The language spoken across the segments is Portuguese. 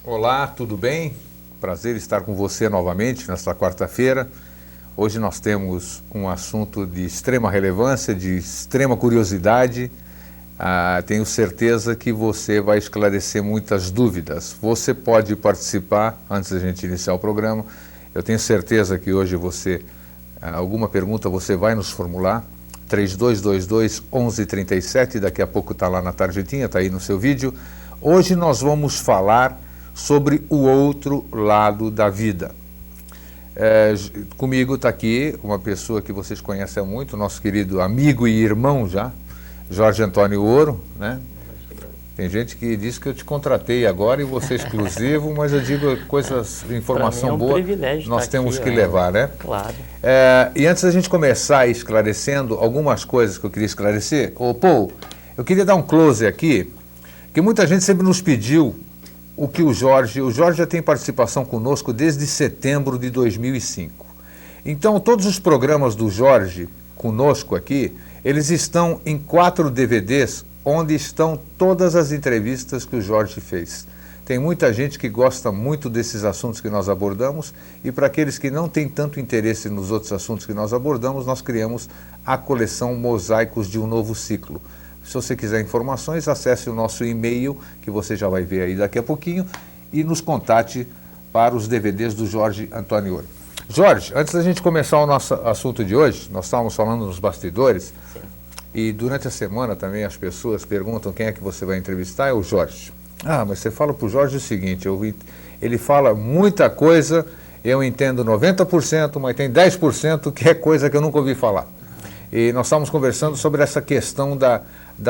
Olá, tudo bem? Prazer estar com você novamente nesta quarta-feira. Hoje nós temos um assunto de extrema relevância, de extrema curiosidade. Tenho certeza que você vai esclarecer muitas dúvidas. Você pode participar antes da gente iniciar o programa. Eu tenho certeza que hoje alguma pergunta você vai nos formular. 3222-1137, daqui a pouco está lá na tarjetinha, está aí no seu vídeo. Hoje nós vamos falar sobre o outro lado da vida. Comigo está aqui uma pessoa que vocês conhecem muito, nosso querido amigo e irmão já, Jorge Antônio Ouro, né? Tem gente que diz que eu te contratei agora e você é exclusivo, mas eu digo informação boa, nós temos que levar, né? Claro. E antes da gente começar esclarecendo algumas coisas que eu queria esclarecer, Paul, eu queria dar um close aqui, que muita gente sempre nos pediu o Jorge já tem participação conosco desde setembro de 2005. Então, todos os programas do Jorge conosco aqui, eles estão em 4 DVDs, onde estão todas as entrevistas que o Jorge fez. Tem muita gente que gosta muito desses assuntos que nós abordamos, e para aqueles que não têm tanto interesse nos outros assuntos que nós abordamos, nós criamos a coleção Mosaicos de um Novo Ciclo. Se você quiser informações, acesse o nosso e-mail, que você já vai ver aí daqui a pouquinho, e nos contate para os DVDs do Jorge Antônio Ouro. Jorge, antes da gente começar o nosso assunto de hoje, nós estávamos falando nos bastidores. Sim. E durante a semana também as pessoas perguntam quem é que você vai entrevistar, é o Jorge. Mas você fala para o Jorge o seguinte, ele fala muita coisa, eu entendo 90%, mas tem 10% que é coisa que eu nunca ouvi falar. E nós estávamos conversando sobre essa questão da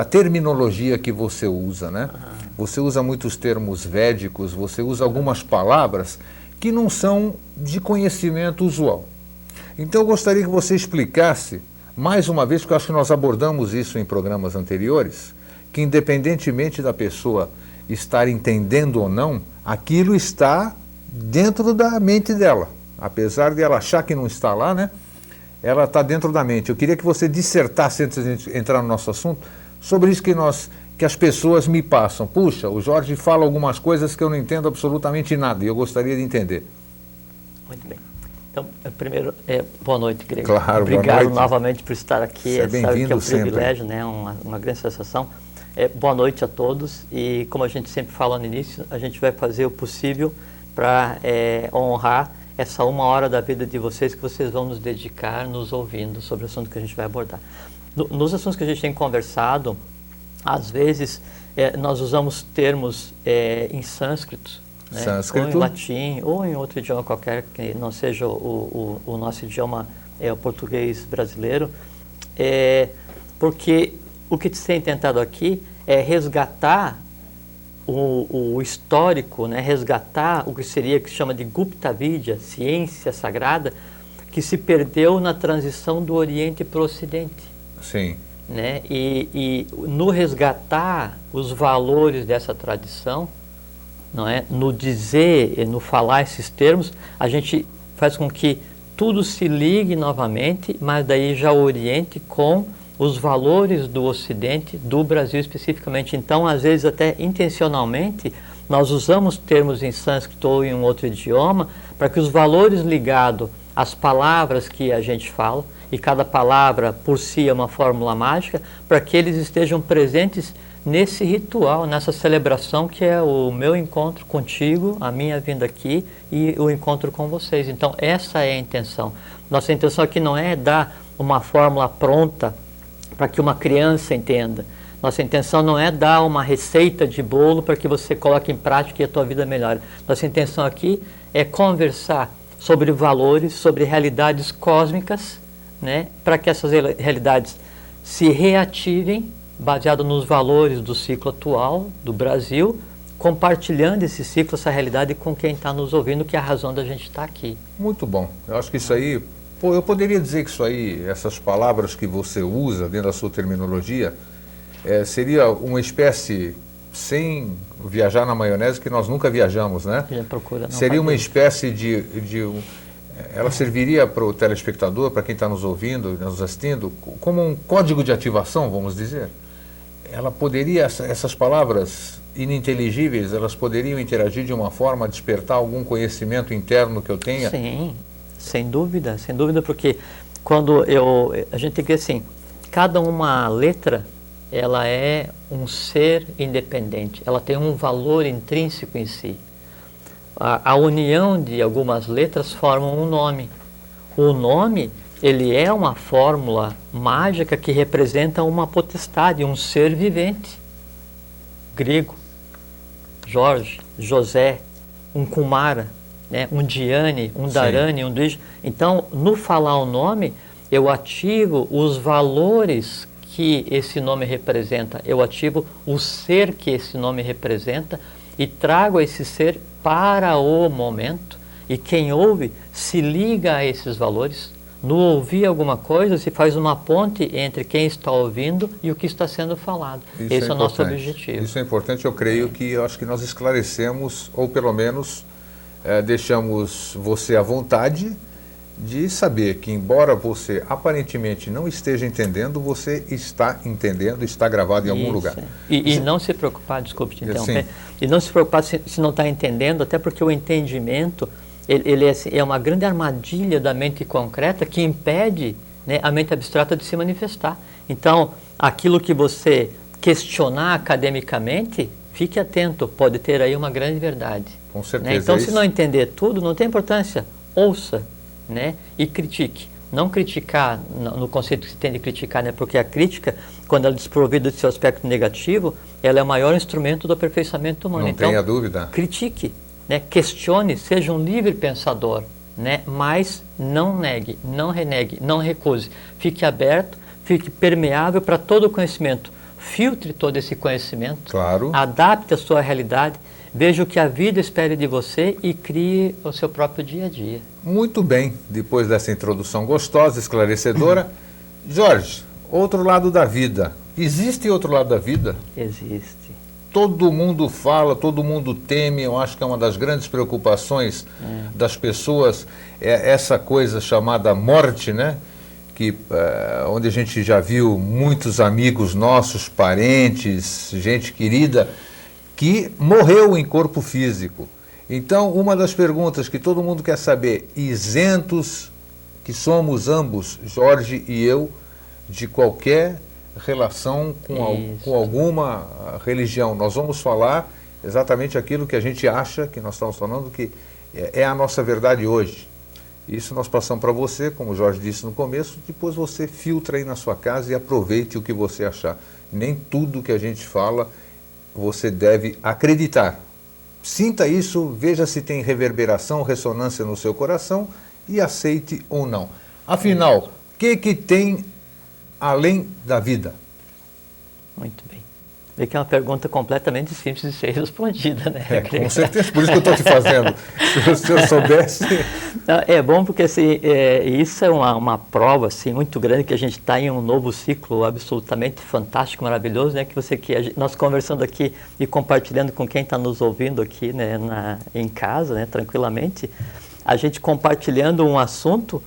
terminologia que você usa, né? Você usa muitos termos védicos, você usa algumas palavras que não são de conhecimento usual. Então eu gostaria que você explicasse, mais uma vez, porque eu acho que nós abordamos isso em programas anteriores, que independentemente da pessoa estar entendendo ou não, aquilo está dentro da mente dela. Apesar de ela achar que não está lá, né? Ela está dentro da mente. Eu queria que você dissertasse, antes de a gente entrar no nosso assunto, sobre isso que as pessoas me passam. Puxa, o Jorge fala algumas coisas que eu não entendo absolutamente nada, e eu gostaria de entender. Muito bem. Então, primeiro, boa noite, Grego. Claro, obrigado boa noite. Novamente por estar aqui. Você é bem-vindo é um sempre. Privilégio, né? Uma grande sensação. Boa noite a todos, e como a gente sempre fala no início, a gente vai fazer o possível para honrar essa 1 hora da vida de vocês que vocês vão nos dedicar, nos ouvindo sobre o assunto que a gente vai abordar. Nos assuntos que a gente tem conversado, às vezes nós usamos termos em sânscrito, né? Ou em latim, ou em outro idioma qualquer que não seja o nosso idioma, o português brasileiro, porque o que se tem tentado aqui é resgatar o histórico, né? Resgatar o que seria, que se chama de Gupta Vidya, ciência sagrada, que se perdeu na transição do Oriente para o Ocidente. Sim. Né? E no resgatar os valores dessa tradição, não é? No dizer, no falar esses termos, a gente faz com que tudo se ligue novamente, mas daí já oriente com os valores do Ocidente, do Brasil especificamente. Então, às vezes, até intencionalmente, nós usamos termos em sânscrito ou em um outro idioma para que os valores ligados às palavras que a gente fala, e cada palavra por si é uma fórmula mágica, para que eles estejam presentes nesse ritual, nessa celebração que é o meu encontro contigo, a minha vinda aqui e o encontro com vocês. Então, essa é a intenção. Nossa intenção aqui não é dar uma fórmula pronta para que uma criança entenda. Nossa intenção não é dar uma receita de bolo para que você coloque em prática e a tua vida melhore. Nossa intenção aqui é conversar sobre valores, sobre realidades cósmicas, né, para que essas realidades se reativem, baseado nos valores do ciclo atual do Brasil, compartilhando esse ciclo, essa realidade com quem está nos ouvindo, que é a razão da gente estar aqui. Muito bom. Eu acho que isso aí, eu poderia dizer que isso aí, essas palavras que você usa dentro da sua terminologia, seria uma espécie, sem viajar na maionese, que nós nunca viajamos, né? Seria uma espécie ela serviria para o telespectador, para quem está nos ouvindo, nos assistindo, como um código de ativação, vamos dizer? ela poderia, essas palavras ininteligíveis, elas poderiam interagir de uma forma a despertar algum conhecimento interno que eu tenha? Sim, sem dúvida, porque quando a gente tem que assim, cada uma letra, ela é um ser independente, ela tem um valor intrínseco em si. A união de algumas letras formam um nome. O nome, ele é uma fórmula mágica que representa uma potestade, um ser vivente. Grego, Jorge, José, um Kumara, né? Um Diane, um Dharani, um Dvij. Então, no falar o nome, eu ativo os valores que esse nome representa, eu ativo o ser que esse nome representa e trago esse ser para o momento, e quem ouve se liga a esses valores. No ouvir alguma coisa, se faz uma ponte entre quem está ouvindo e o que está sendo falado. Esse é o nosso objetivo. Isso é importante, eu creio que eu acho que nós esclarecemos, ou pelo menos deixamos você à vontade de saber que, embora você aparentemente não esteja entendendo, você está entendendo, está gravado em algum lugar. E não se preocupar, desculpe te interromper, e não se preocupar se não está entendendo, até porque o entendimento ele é uma grande armadilha da mente concreta que impede, né, a mente abstrata de se manifestar. Então, aquilo que você questionar academicamente, fique atento, pode ter aí uma grande verdade. Com certeza. Né? Então, se não entender tudo, não tem importância, ouça, né? E critique. Não criticar no conceito que se tem de criticar, né? Porque a crítica, quando ela é desprovida de seu aspecto negativo, ela é o maior instrumento do aperfeiçoamento humano. Não então, tenha dúvida. Critique, né? Questione, seja um livre pensador, né? Mas não negue, não renegue, não recuse. Fique aberto, fique permeável para todo o conhecimento. Filtre todo esse conhecimento, claro. Adapte a sua realidade, veja o que a vida espera de você e crie o seu próprio dia a dia. Muito bem, depois dessa introdução gostosa, esclarecedora. Jorge, outro lado da vida. Existe outro lado da vida? Existe. Todo mundo fala, todo mundo teme, eu acho que é uma das grandes preocupações das pessoas, é essa coisa chamada morte, né? Onde a gente já viu muitos amigos nossos, parentes, gente querida, que morreu em corpo físico. Então, uma das perguntas que todo mundo quer saber, isentos que somos ambos, Jorge e eu, de qualquer relação com alguma religião. Nós vamos falar exatamente aquilo que a gente acha, que nós estamos falando, que é a nossa verdade hoje. Isso nós passamos para você, como o Jorge disse no começo, depois você filtra aí na sua casa e aproveite o que você achar. Nem tudo que a gente fala você deve acreditar. Sinta isso, veja se tem reverberação, ressonância no seu coração e aceite ou não. Afinal, o que tem além da vida? Muito bem. Vê que é uma pergunta completamente simples de ser respondida, né? Com certeza, por isso que eu estou te fazendo. Se eu soubesse... É bom porque assim, isso é uma prova assim, muito grande que a gente está em um novo ciclo absolutamente fantástico, maravilhoso, né? Nós conversando aqui e compartilhando com quem está nos ouvindo aqui, né, em casa, né, tranquilamente, a gente compartilhando um assunto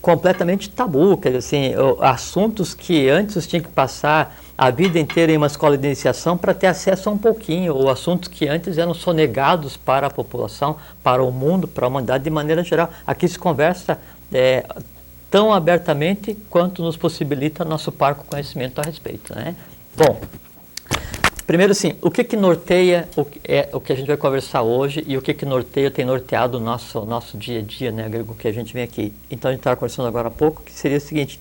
completamente tabu, quer dizer, assim, assuntos que antes tinha que passar a vida inteira em uma escola de iniciação para ter acesso a um pouquinho, ou assuntos que antes eram sonegados para a população, para o mundo, para a humanidade de maneira geral. Aqui se conversa tão abertamente quanto nos possibilita nosso parco conhecimento a respeito, né? Bom, primeiro assim, o que norteia o que a gente vai conversar hoje e o que norteia, tem norteado o nosso dia a dia, né, Grego, que a gente vem aqui. Então a gente estava conversando agora há pouco, que seria o seguinte,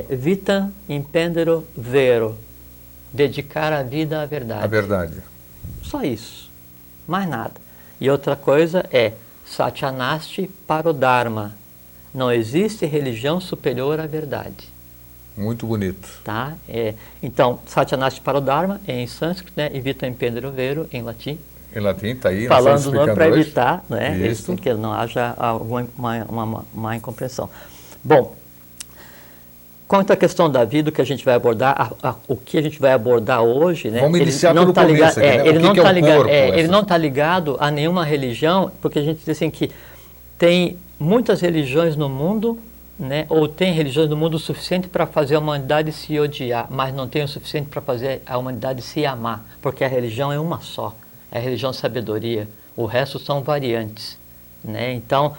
vitam impendere vero, dedicar a vida à verdade. A verdade. Só isso, mais nada. E outra coisa é satyanasti parodharma, não existe religião superior à verdade. Muito bonito. Tá? Então, satyanasti parodharma é em sânscrito, né? E vitam impendere vero em latim. Em latim, está aí. Falando o nome para evitar, né? Isso. Que não haja alguma má incompreensão. Bom, quanto à questão da vida, o que a gente vai abordar, o que a gente vai abordar hoje, né? Vamos iniciar pelo começo aqui, né? Ele não está ligado a nenhuma religião, porque a gente diz assim que tem muitas religiões no mundo né, ou tem religiões no mundo o suficiente para fazer a humanidade se odiar, mas não tem o suficiente para fazer a humanidade se amar, porque a religião é uma só, é a religião sabedoria, o resto são variantes, né? Então,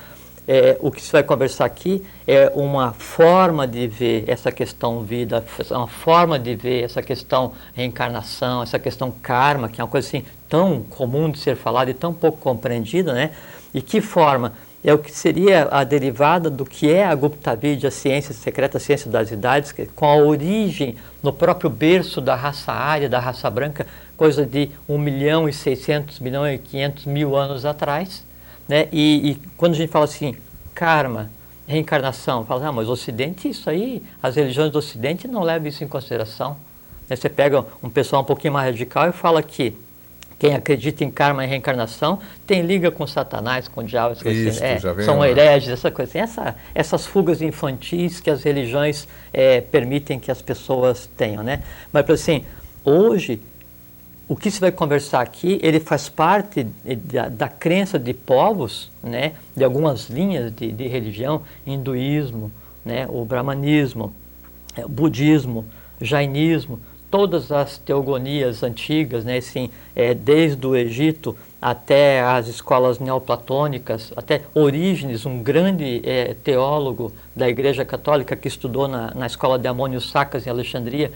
o que se vai conversar aqui é uma forma de ver essa questão vida, uma forma de ver essa questão reencarnação, essa questão karma, que é uma coisa assim tão comum de ser falada e tão pouco compreendida, né? E que forma? É o que seria a derivada do que é a Gupta Vidya, a ciência secreta, a ciência das idades, com a origem no próprio berço da raça ária, da raça branca, coisa de 1.600.000, 1.500.000 anos atrás, né? E quando a gente fala assim, karma, reencarnação, fala, mas o Ocidente, isso aí, as religiões do Ocidente não levam isso em consideração. Né? Você pega um pessoal um pouquinho mais radical e fala que quem acredita em karma e reencarnação tem liga com Satanás, com o diabo, isso, assim, são hereges, essa coisa assim. Essas fugas infantis que as religiões permitem que as pessoas tenham, né? Mas, assim, hoje, o que se vai conversar aqui, ele faz parte da crença de povos, né? De algumas linhas de religião, hinduísmo, né? O brahmanismo, o budismo, jainismo, todas as teogonias antigas, né, assim, desde o Egito até as escolas neoplatônicas, até Orígenes, um grande teólogo da Igreja Católica que estudou na escola de Amônio Sacas em Alexandria,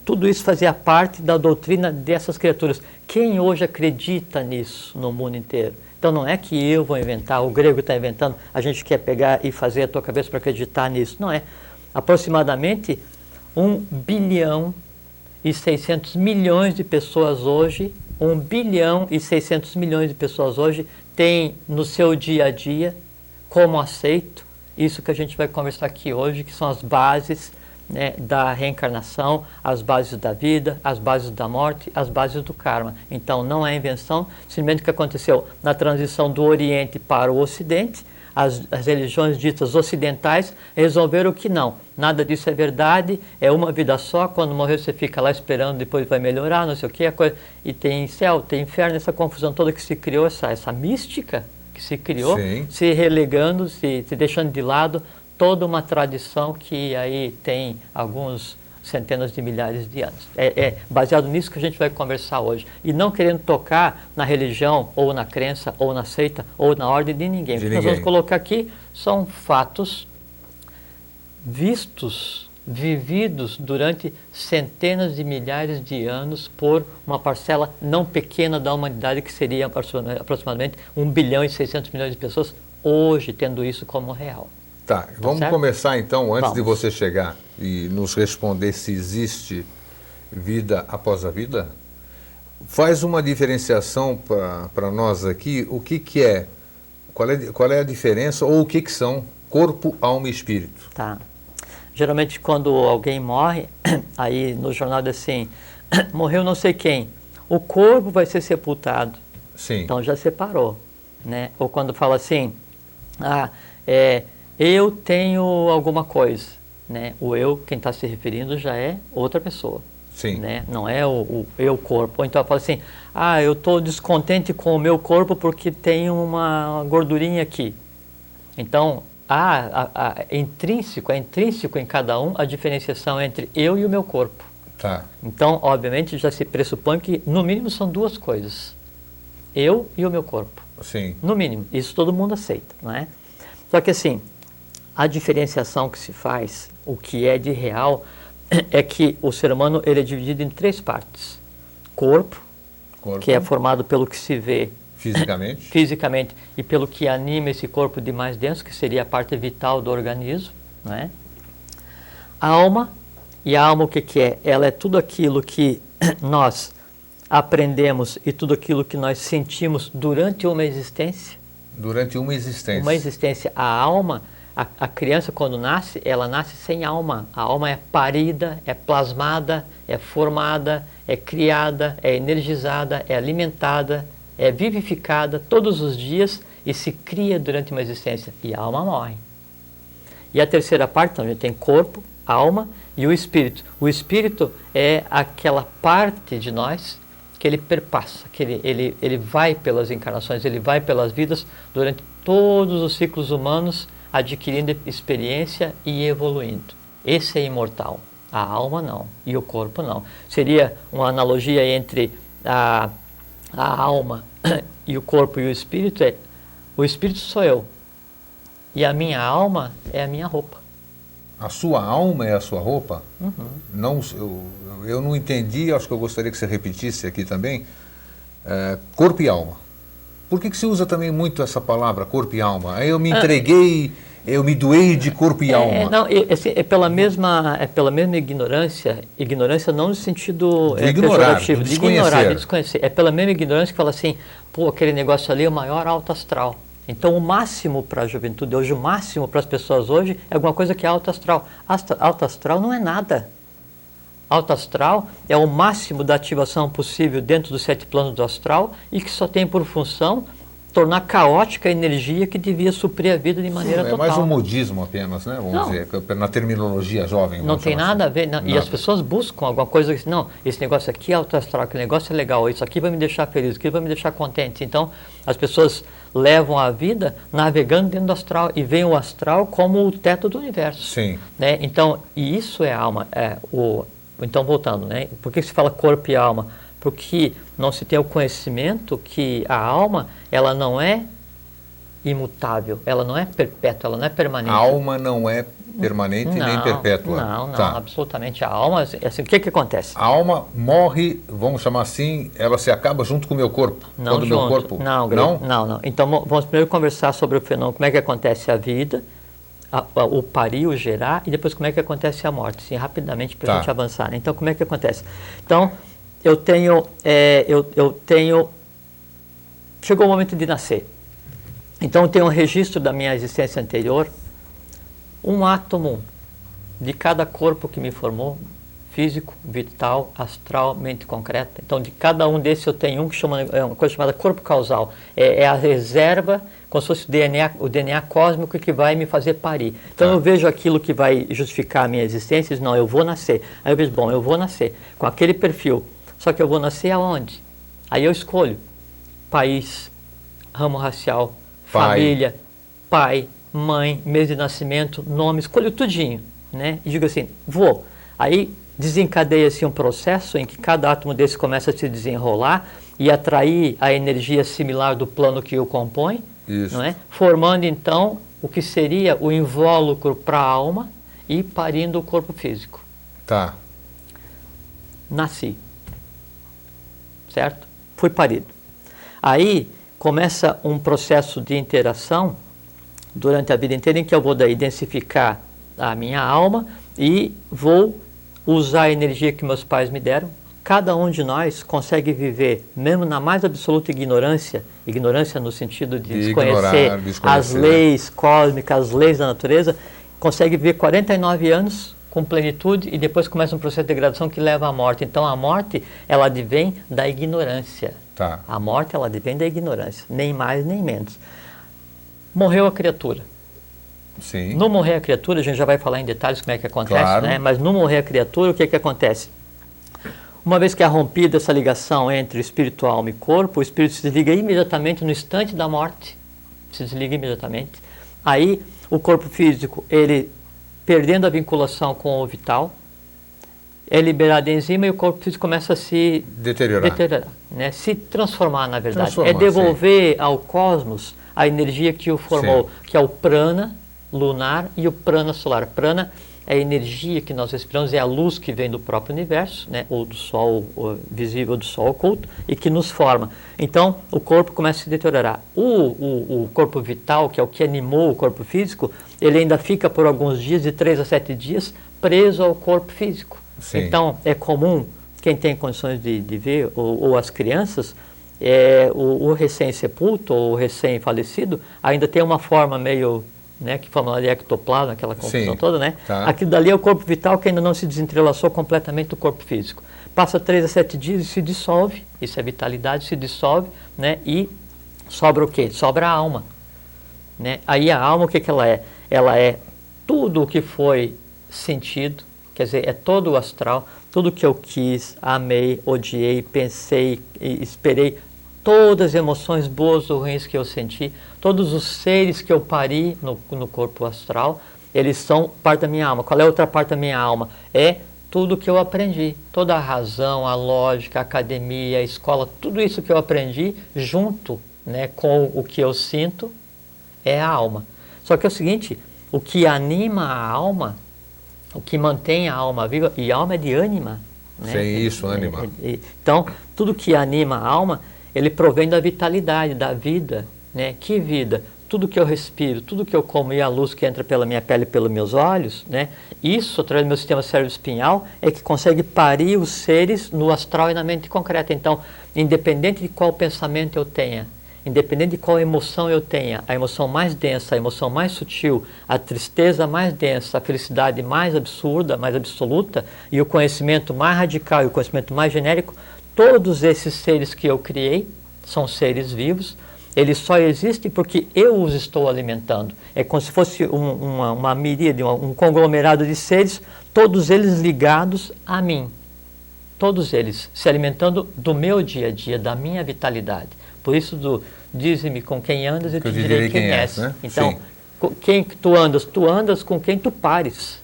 tudo isso fazia parte da doutrina dessas criaturas. Quem hoje acredita nisso no mundo inteiro? Então não é que eu vou inventar, o grego está inventando, a gente quer pegar e fazer a tua cabeça para acreditar nisso. Não é. Aproximadamente 1.600.000.000 de pessoas hoje, 1.600.000.000 de pessoas hoje têm no seu dia a dia como aceito isso que a gente vai conversar aqui hoje, que são as bases, né, da reencarnação, as bases da vida, as bases da morte, as bases do karma. Então não é invenção, simplesmente o que aconteceu na transição do Oriente para o Ocidente. As religiões ditas ocidentais resolveram que não, nada disso é verdade, é uma vida só, quando morrer você fica lá esperando, depois vai melhorar, não sei o que, e tem céu, tem inferno, essa confusão toda que se criou, essa mística que se criou, sim, se relegando, se deixando de lado toda uma tradição que aí tem alguns centenas de milhares de anos. É baseado nisso que a gente vai conversar hoje. E não querendo tocar na religião, ou na crença, ou na seita, ou na ordem de ninguém. O que nós vamos colocar aqui são fatos vistos, vividos durante centenas de milhares de anos por uma parcela não pequena da humanidade, que seria aproximadamente 1.600.000.000 de pessoas, hoje tendo isso como real. Tá, vamos começar então, antes de você chegar e nos responder se existe vida após a vida. Faz uma diferenciação para nós aqui, o que é, qual é a diferença ou o que são corpo, alma e espírito. Tá. Geralmente quando alguém morre, aí no jornal diz assim, morreu não sei quem, o corpo vai ser sepultado. Sim. Então já separou, né? Ou quando fala assim, eu tenho alguma coisa, né? O eu, quem está se referindo, já é outra pessoa. Sim. Né? Não é o eu corpo. Ou então fala assim, eu estou descontente com o meu corpo porque tem uma gordurinha aqui. Então, é intrínseco em cada um a diferenciação entre eu e o meu corpo. Tá. Então, obviamente, já se pressupõe que, no mínimo, são duas coisas. Eu e o meu corpo. Sim. No mínimo. Isso todo mundo aceita, não é? Só que, assim, a diferenciação que se faz, o que é de real, é que o ser humano ele é dividido em três partes. Corpo, que é formado pelo que se vê fisicamente e pelo que anima esse corpo de mais denso, que seria a parte vital do organismo, não é? Alma, e a alma o que é? Ela é tudo aquilo que nós aprendemos e tudo aquilo que nós sentimos durante uma existência. Durante uma existência. Uma existência. A alma, a criança quando nasce, ela nasce sem alma. A alma é parida, é plasmada, é formada, é criada, é energizada, é alimentada, é vivificada todos os dias e se cria durante uma existência. E a alma morre. E a terceira parte, então, a gente tem corpo, alma e o espírito. O espírito é aquela parte de nós que ele perpassa, que ele vai pelas encarnações, ele vai pelas vidas durante todos os ciclos humanos adquirindo experiência e evoluindo. Esse é imortal. A alma não, e o corpo não. Seria uma analogia entre a alma e o corpo e o espírito, o espírito sou eu, e a minha alma é a minha roupa. A sua alma é a sua roupa? Uhum. Não, eu não entendi, acho que eu gostaria que você repetisse aqui também, corpo e alma. Por que se usa também muito essa palavra, corpo e alma? Aí eu me entreguei, eu me doei de corpo e alma. Não, é pela mesma ignorância não no sentido de ignorar, pejorativo, de ignorar, de desconhecer. É pela mesma ignorância que fala assim, pô, aquele negócio ali é o maior alto astral. Então o máximo para a juventude hoje, o máximo para as pessoas hoje é alguma coisa que é alto astral. Alto astral não é nada. Alto astral é o máximo da ativação possível dentro dos 7 planos do astral e que só tem por função tornar caótica a energia que devia suprir a vida de maneira total. É mais um modismo apenas, né? Vamos dizer, na terminologia jovem. Não tem nada a ver. Não. E as pessoas buscam alguma coisa que, não, esse negócio aqui é alto astral, aquele negócio é legal, isso aqui vai me deixar feliz, aquilo vai me deixar contente. Então, as pessoas levam a vida navegando dentro do astral e veem o astral como o teto do universo. Sim. Né? Então, e isso é a alma. Então, voltando, né? Por que se fala corpo e alma? Porque não se tem o conhecimento que a alma, ela não é imutável, ela não é perpétua, ela não é permanente. A alma não é permanente nem perpétua. Não, absolutamente. A alma, assim, o que acontece? A alma morre, vamos chamar assim, ela se acaba junto com o meu corpo. Não quando junto. Meu corpo... Não. Então, vamos primeiro conversar sobre o fenômeno, como é que acontece a vida, o parir, o gerar, e depois como é que acontece a morte, assim, rapidamente para a gente avançar. Né? Então, como é que acontece? Então, eu tenho, chegou o momento de nascer. Então, eu tenho um registro da minha existência anterior, um átomo de cada corpo que me formou, físico, vital, astral, mente concreta. Então, de cada um desses eu tenho um que é uma coisa chamada corpo causal. É a reserva, como se fosse o DNA cósmico que vai me fazer parir. Então, eu vejo aquilo que vai justificar a minha existência e digo, não, eu vou nascer. Aí eu vejo, bom, eu vou nascer com aquele perfil. Só que eu vou nascer aonde? Aí eu escolho país, ramo racial, família, pai, mãe, mês de nascimento, nome, escolho tudinho, né? E digo assim, vou. Aí desencadeia-se um processo em que cada átomo desse começa a se desenrolar e atrair a energia similar do plano que o compõe, não é? Formando então o que seria o invólucro para a alma e parindo o corpo físico. Tá. Nasci. Certo? Fui parido. Aí começa um processo de interação durante a vida inteira em que eu vou daí densificar a minha alma e vou usar a energia que meus pais me deram. Cada um de nós consegue viver, mesmo na mais absoluta ignorância no sentido de desconhecer as leis cósmicas, as leis da natureza, consegue viver 49 anos com plenitude e depois começa um processo de degradação que leva à morte. Então a morte, ela advém da ignorância. Tá. A morte, ela advém da ignorância, nem mais nem menos. Morreu a criatura. Sim. No morrer a criatura, a gente já vai falar em detalhes como é que acontece, né? Mas no morrer a criatura, o que acontece? Uma vez que é rompida essa ligação entre espírito, alma e corpo, o espírito se desliga imediatamente no instante da morte. Se desliga imediatamente. Aí, o corpo físico, ele perdendo a vinculação com o vital, é liberado a enzima e o corpo físico começa a se deteriorar, né? Se transformar, na verdade. É devolver ao cosmos a energia que o formou, que é o prana lunar e o prana solar. Prana é a energia que nós respiramos, é a luz que vem do próprio universo, né? Ou do sol visível, do sol oculto, e que nos forma. Então, o corpo começa a se deteriorar. O corpo vital, que é o que animou o corpo físico, ele ainda fica por alguns dias, de 3 a 7 dias, preso ao corpo físico. Sim. Então, é comum, quem tem condições de ver, ou as crianças, o recém-sepulto ou o recém-falecido ainda tem uma forma meio, né, que forma de ectoplasma, aquela confusão toda, né? Tá. Aquilo dali é o corpo vital que ainda não se desentrelaçou completamente do corpo físico. Passa 3 a 7 dias e se dissolve, isso é vitalidade, se dissolve, né? E sobra o quê? Sobra a alma, né? Aí a alma, o que ela é? Ela é tudo o que foi sentido, quer dizer, é todo o astral, tudo que eu quis, amei, odiei, pensei, esperei, todas as emoções boas ou ruins que eu senti, todos os seres que eu pari no corpo astral, eles são parte da minha alma. Qual é a outra parte da minha alma? É tudo que eu aprendi, toda a razão, a lógica, a academia, a escola, tudo isso que eu aprendi junto, né, com o que eu sinto é a alma. Só que é o seguinte, o que anima a alma, o que mantém a alma viva, e a alma é de ânima, né? Sem isso, ânima. Então, tudo que anima a alma, ele provém da vitalidade, da vida, né? Que vida? Tudo que eu respiro, tudo que eu como e a luz que entra pela minha pele e pelos meus olhos, né? Isso, através do meu sistema cérebro-espinhal, é que consegue parir os seres no astral e na mente concreta. Então, independente de qual pensamento eu tenha, independente de qual emoção eu tenha, a emoção mais densa, a emoção mais sutil, a tristeza mais densa, a felicidade mais absurda, mais absoluta, e o conhecimento mais radical e o conhecimento mais genérico, todos esses seres que eu criei são seres vivos. Eles só existem porque eu os estou alimentando. É como se fosse uma miríade, um conglomerado de seres, todos eles ligados a mim. Todos eles se alimentando do meu dia a dia, da minha vitalidade. Por isso, dize-me com quem andas e eu te direi quem és. Né? Então, quem tu andas com quem tu pares.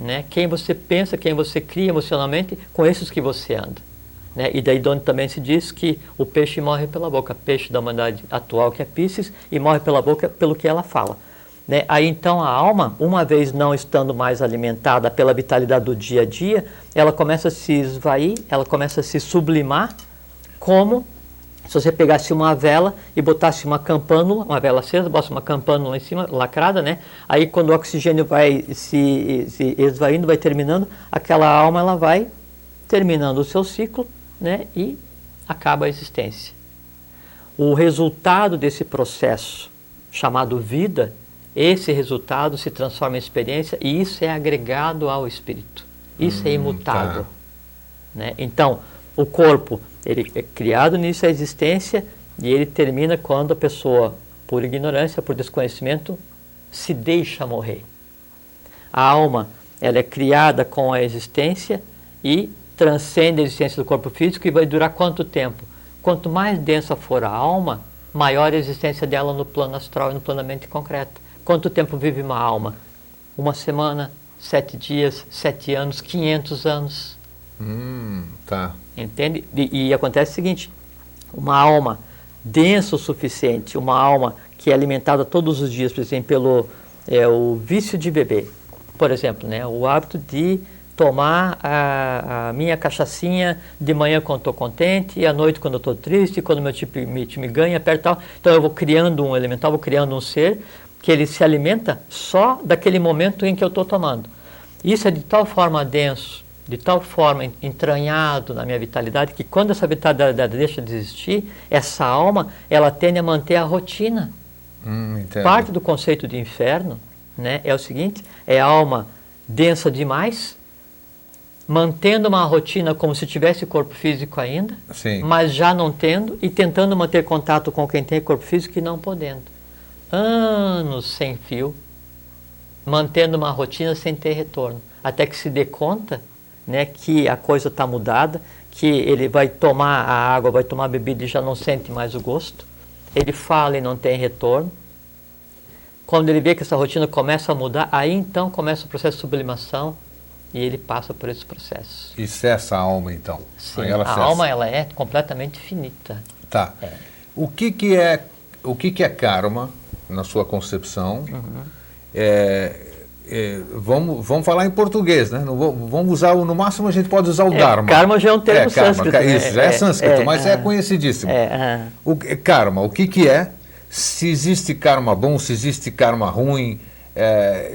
Né? Quem você pensa, quem você cria emocionalmente, com esses que você anda. Né? E daí onde também se diz que o peixe morre pela boca, peixe da humanidade atual que é Piscis, e morre pela boca pelo que ela fala. Né? Aí então a alma, uma vez não estando mais alimentada pela vitalidade do dia a dia, ela começa a se esvair, ela começa a se sublimar, como se você pegasse uma vela e botasse uma campânula, uma vela acesa, botasse uma campânula em cima, lacrada, né? Aí quando o oxigênio vai se esvaindo, vai terminando, aquela alma ela vai terminando o seu ciclo, né, e acaba a existência. O resultado desse processo, chamado vida, esse resultado se transforma em experiência e isso é agregado ao espírito. Isso é imutável. Tá. Né? Então, o corpo, ele é criado nisso a existência e ele termina quando a pessoa, por ignorância, por desconhecimento, se deixa morrer. A alma, ela é criada com a existência e transcende a existência do corpo físico e vai durar quanto tempo? Quanto mais densa for a alma, maior a existência dela no plano astral e no plano da mente concreta. Quanto tempo vive uma alma? 1 semana, 7 dias, 7 anos, 500 anos. Tá. Entende? E acontece o seguinte, uma alma densa o suficiente, uma alma que é alimentada todos os dias, por exemplo, pelo o vício de beber. Por exemplo, né, o hábito de tomar a minha cachaçinha de manhã quando estou contente, e à noite quando eu estou triste, quando meu time ganha, perto tal. Então eu vou criando um elemental, vou criando um ser que ele se alimenta só daquele momento em que eu estou tomando. Isso é de tal forma denso, de tal forma entranhado na minha vitalidade, que quando essa vitalidade deixa de existir, essa alma, ela tende a manter a rotina. Parte do conceito de inferno, né, é o seguinte, é a alma densa demais, mantendo uma rotina como se tivesse corpo físico ainda, Sim. mas já não tendo e tentando manter contato com quem tem corpo físico e não podendo. Anos sem fio, mantendo uma rotina sem ter retorno, até que se dê conta, né, que a coisa está mudada, que ele vai tomar a água, vai tomar a bebida e já não sente mais o gosto. Ele fala e não tem retorno. Quando ele vê que essa rotina começa a mudar, aí então começa o processo de sublimação, e ele passa por esse processo. E cessa a alma, então? Sim, a alma ela é completamente finita. Tá. É. O que é karma, na sua concepção? Vamos falar em português, né? Vamos usar, no máximo a gente pode usar o Dharma. Karma já é um termo sânscrito. Isso, já é sânscrito, mas é conhecidíssimo. Karma, o que é? Se existe karma bom, se existe karma ruim.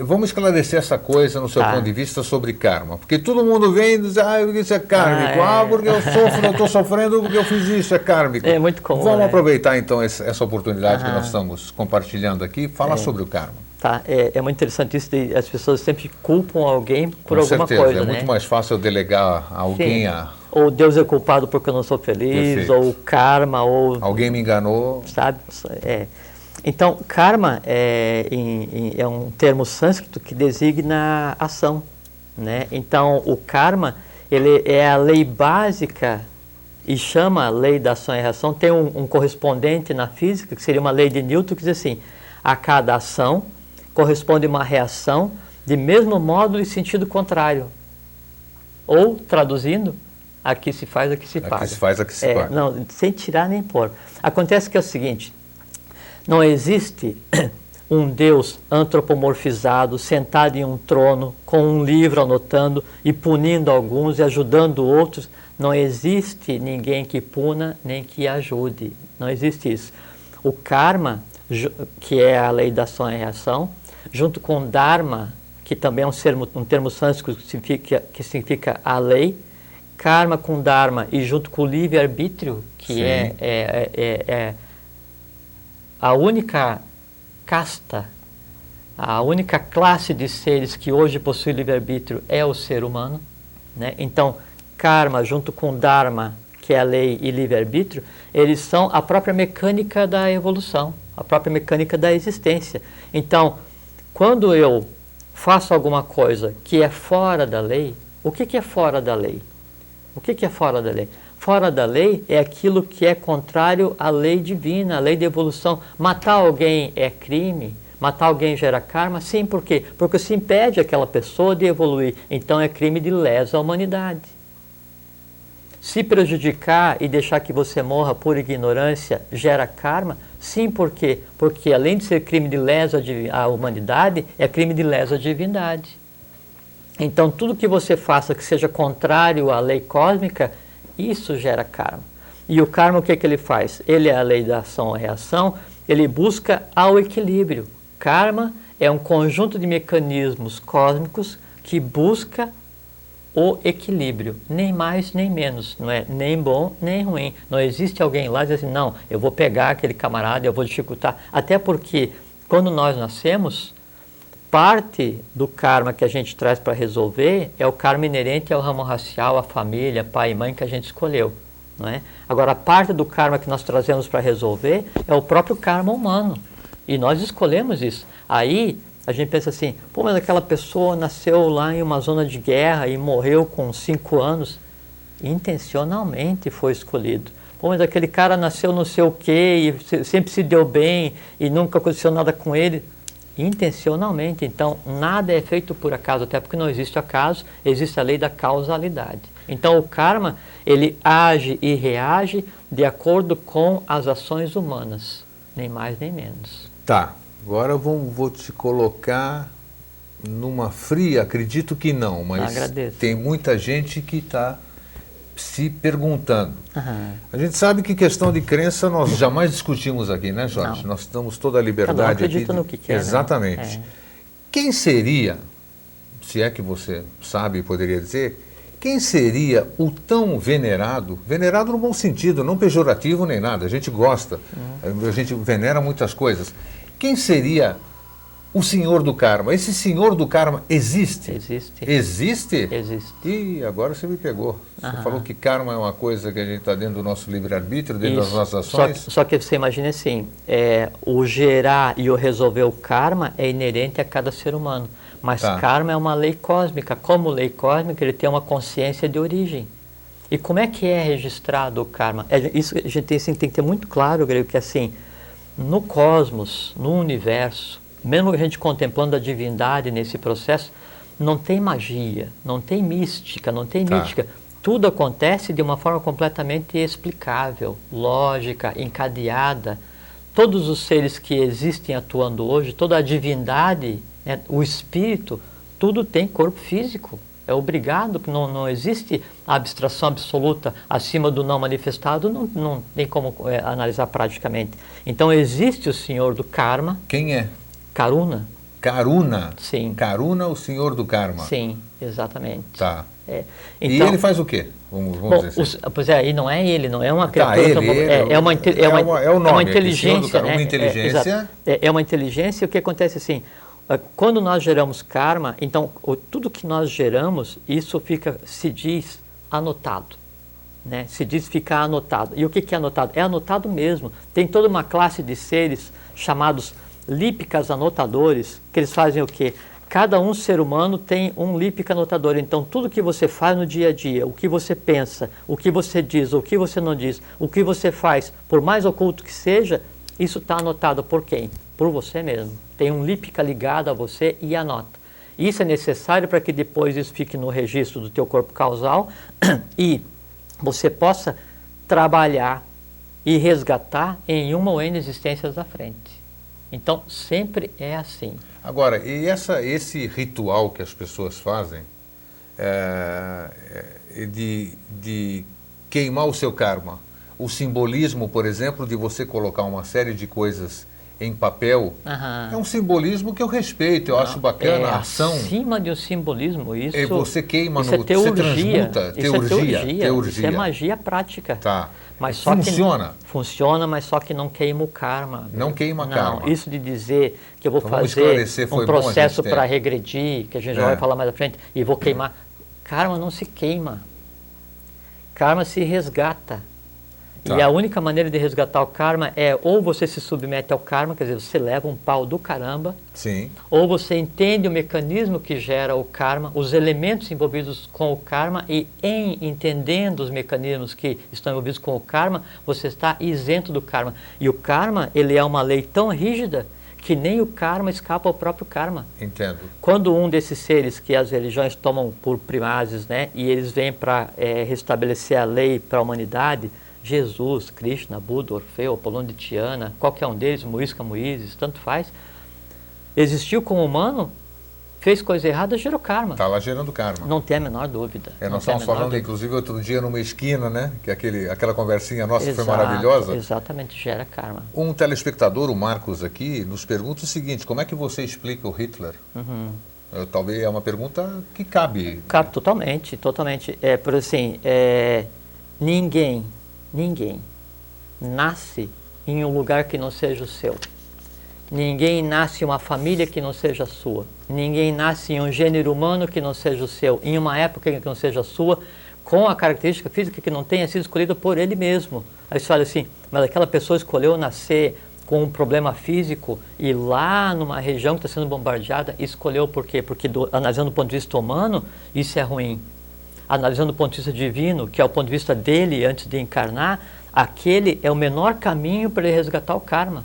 Vamos esclarecer essa coisa no seu ponto de vista sobre karma. Porque todo mundo vem e diz, isso é kármico. Porque eu sofro, eu estou sofrendo porque eu fiz isso, é kármico. É muito comum. Vamos aproveitar então essa oportunidade que nós estamos compartilhando aqui, falar sobre o karma. Tá, é muito interessante isso, as pessoas sempre culpam alguém por alguma certeza, coisa, é né? muito mais fácil eu delegar a alguém Ou Deus é culpado porque eu não sou feliz, Perfeito. ou karma, ou... Alguém me enganou. Sabe? Então, karma é um termo sânscrito que designa ação, né? Então, o karma, ele é a lei básica e chama a lei da ação e reação, tem um correspondente na física, que seria uma lei de Newton, que diz assim, a cada ação corresponde uma reação de mesmo modo e sentido contrário. Ou, traduzindo, aqui se faz, aqui se paga. Aqui se faz, aqui se paga. Não, sem tirar nem pôr. Acontece que é o seguinte, não existe um Deus antropomorfizado, sentado em um trono, com um livro anotando e punindo alguns e ajudando outros. Não existe ninguém que puna nem que ajude. Não existe isso. O karma, que é a lei da ação e reação, junto com Dharma, que também é um termo sânscrito que significa a lei, karma com Dharma e junto com o livre-arbítrio, que é a única casta, a única classe de seres que hoje possui livre-arbítrio é o ser humano, né? Então, karma junto com Dharma, que é a lei e livre-arbítrio, eles são a própria mecânica da evolução, a própria mecânica da existência. Então, quando eu faço alguma coisa que é fora da lei, o que é fora da lei? O que é fora da lei? Fora da lei é aquilo que é contrário à lei divina, à lei de evolução. Matar alguém é crime? Matar alguém gera karma? Sim, por quê? Porque se impede aquela pessoa de evoluir. Então é crime de lesa humanidade. Se prejudicar e deixar que você morra por ignorância gera karma? Sim, por quê? Porque além de ser crime de lesa à humanidade, é crime de lesa à divindade. Então tudo que você faça que seja contrário à lei cósmica, isso gera karma. E o karma, o que ele faz? Ele é a lei da ação e reação, ele busca ao equilíbrio. Karma é um conjunto de mecanismos cósmicos que busca o equilíbrio, nem mais nem menos, não é nem bom nem ruim. Não existe alguém lá e diz assim, não, eu vou pegar aquele camarada, eu vou dificultar. Até porque quando nós nascemos, parte do karma que a gente traz para resolver é o karma inerente ao ramo racial, à família, pai e mãe que a gente escolheu, não é? Agora, a parte do karma que nós trazemos para resolver é o próprio karma humano. E nós escolhemos isso. Aí, a gente pensa assim, pô, mas aquela pessoa nasceu lá em uma zona de guerra e morreu com 5 anos. Intencionalmente foi escolhido. Pô, mas aquele cara nasceu não sei o quê e sempre se deu bem e nunca aconteceu nada com ele. Intencionalmente. Então, nada é feito por acaso, até porque não existe acaso, existe a lei da causalidade. Então, o karma, ele age e reage de acordo com as ações humanas, nem mais nem menos. Tá, agora eu vou te colocar numa fria, acredito que não, mas tem muita gente que está se perguntando. A gente sabe que questão de crença nós jamais discutimos aqui, né, Jorge? Não. Nós damos toda a liberdade Cada um acredita aqui. No que quer, exatamente. Né? Quem seria, se é que você sabe e poderia dizer, quem seria o tão venerado no bom sentido, não pejorativo nem nada, a gente gosta, a gente venera muitas coisas. Quem seria o senhor do karma? Esse senhor do karma existe? Existe. Existe? Existe. E agora você me pegou. Você falou que karma é uma coisa que a gente está dentro do nosso livre-arbítrio, dentro das nossas ações. Só que você imagina assim, o gerar e o resolver o karma é inerente a cada ser humano. Mas karma é uma lei cósmica. Como lei cósmica, ele tem uma consciência de origem. E como é que é registrado o karma? Isso a gente tem que ter muito claro, Grego, que assim, no cosmos, no universo, mesmo a gente contemplando a divindade nesse processo, não tem magia, não tem mística, não tem mítica. Tudo acontece de uma forma completamente explicável, lógica, encadeada. Todos os seres que existem atuando hoje, toda a divindade, né, o espírito, tudo tem corpo físico. É obrigado, não existe abstração absoluta acima do não manifestado, não tem como analisar praticamente. Então existe o senhor do karma. Quem é? Karuna. Karuna? Sim. Karuna, o senhor do karma. Sim, exatamente. Tá. Então, e ele faz o quê? Vamos dizer assim. Pois é, e não é ele, não é uma criatura. É o nome, uma inteligência. Uma inteligência. É uma inteligência, e o que acontece assim, quando nós geramos karma, então tudo que nós geramos, isso se diz anotado. Né? Se diz ficar anotado. E o que é anotado? É anotado mesmo. Tem toda uma classe de seres chamados lípicas anotadores, que eles fazem o quê? Cada um ser humano tem um lípica anotador. Então, tudo que você faz no dia a dia, o que você pensa, o que você diz, o que você não diz, o que você faz, por mais oculto que seja, isso está anotado por quem? Por você mesmo. Tem um lípica ligado a você e anota. Isso é necessário para que depois isso fique no registro do teu corpo causal e você possa trabalhar e resgatar em uma ou N existências à frente. Então, sempre é assim. Agora, e esse ritual que as pessoas fazem de queimar o seu karma, o simbolismo, por exemplo, de você colocar uma série de coisas em papel, é um simbolismo que eu respeito, eu acho bacana a ação. Acima de um simbolismo, isso... você queima, isso no, é teurgia, você transmuta, teurgia. Isso é magia prática. Tá. Mas só funciona. Funciona, mas só que não queima o karma. Não queima karma. Isso de dizer que eu vou então, fazer um processo para regredir, que a gente já vai falar mais à frente, e vou queimar. Karma não se queima. Karma se resgata. Tá. E a única maneira de resgatar o karma é ou você se submete ao karma, quer dizer, você leva um pau do caramba, sim, ou você entende o mecanismo que gera o karma, os elementos envolvidos com o karma, e entendendo os mecanismos que estão envolvidos com o karma, você está isento do karma. E o karma, ele é uma lei tão rígida que nem o karma escapa ao próprio karma. Entendo. Quando um desses seres que as religiões tomam por primazes, né, e eles vêm para restabelecer a lei para a humanidade, Jesus, Krishna, Buda, Orfeu, Apolônio de Tiana, qualquer um deles, Muisca, Moíses, tanto faz, existiu como humano, fez coisa errada, gerou karma. Está lá gerando karma. Não tem a menor dúvida. Nós estávamos falando, inclusive, outro dia numa esquina, né? Que aquela conversinha nossa foi maravilhosa. Exatamente, gera karma. Um telespectador, o Marcos aqui, nos pergunta o seguinte: como é que você explica o Hitler? Talvez é uma pergunta que cabe. Cabe totalmente, totalmente. Por assim, ninguém nasce em um lugar que não seja o seu. Ninguém nasce em uma família que não seja a sua. Ninguém nasce em um gênero humano que não seja o seu, em uma época que não seja a sua, com a característica física que não tenha sido escolhida por ele mesmo. Aí você fala assim, mas aquela pessoa escolheu nascer com um problema físico e lá numa região que está sendo bombardeada, escolheu por quê? Porque analisando do ponto de vista humano, isso é ruim. Analisando do ponto de vista divino, que é o ponto de vista dele antes de encarnar, aquele é o menor caminho para ele resgatar o karma.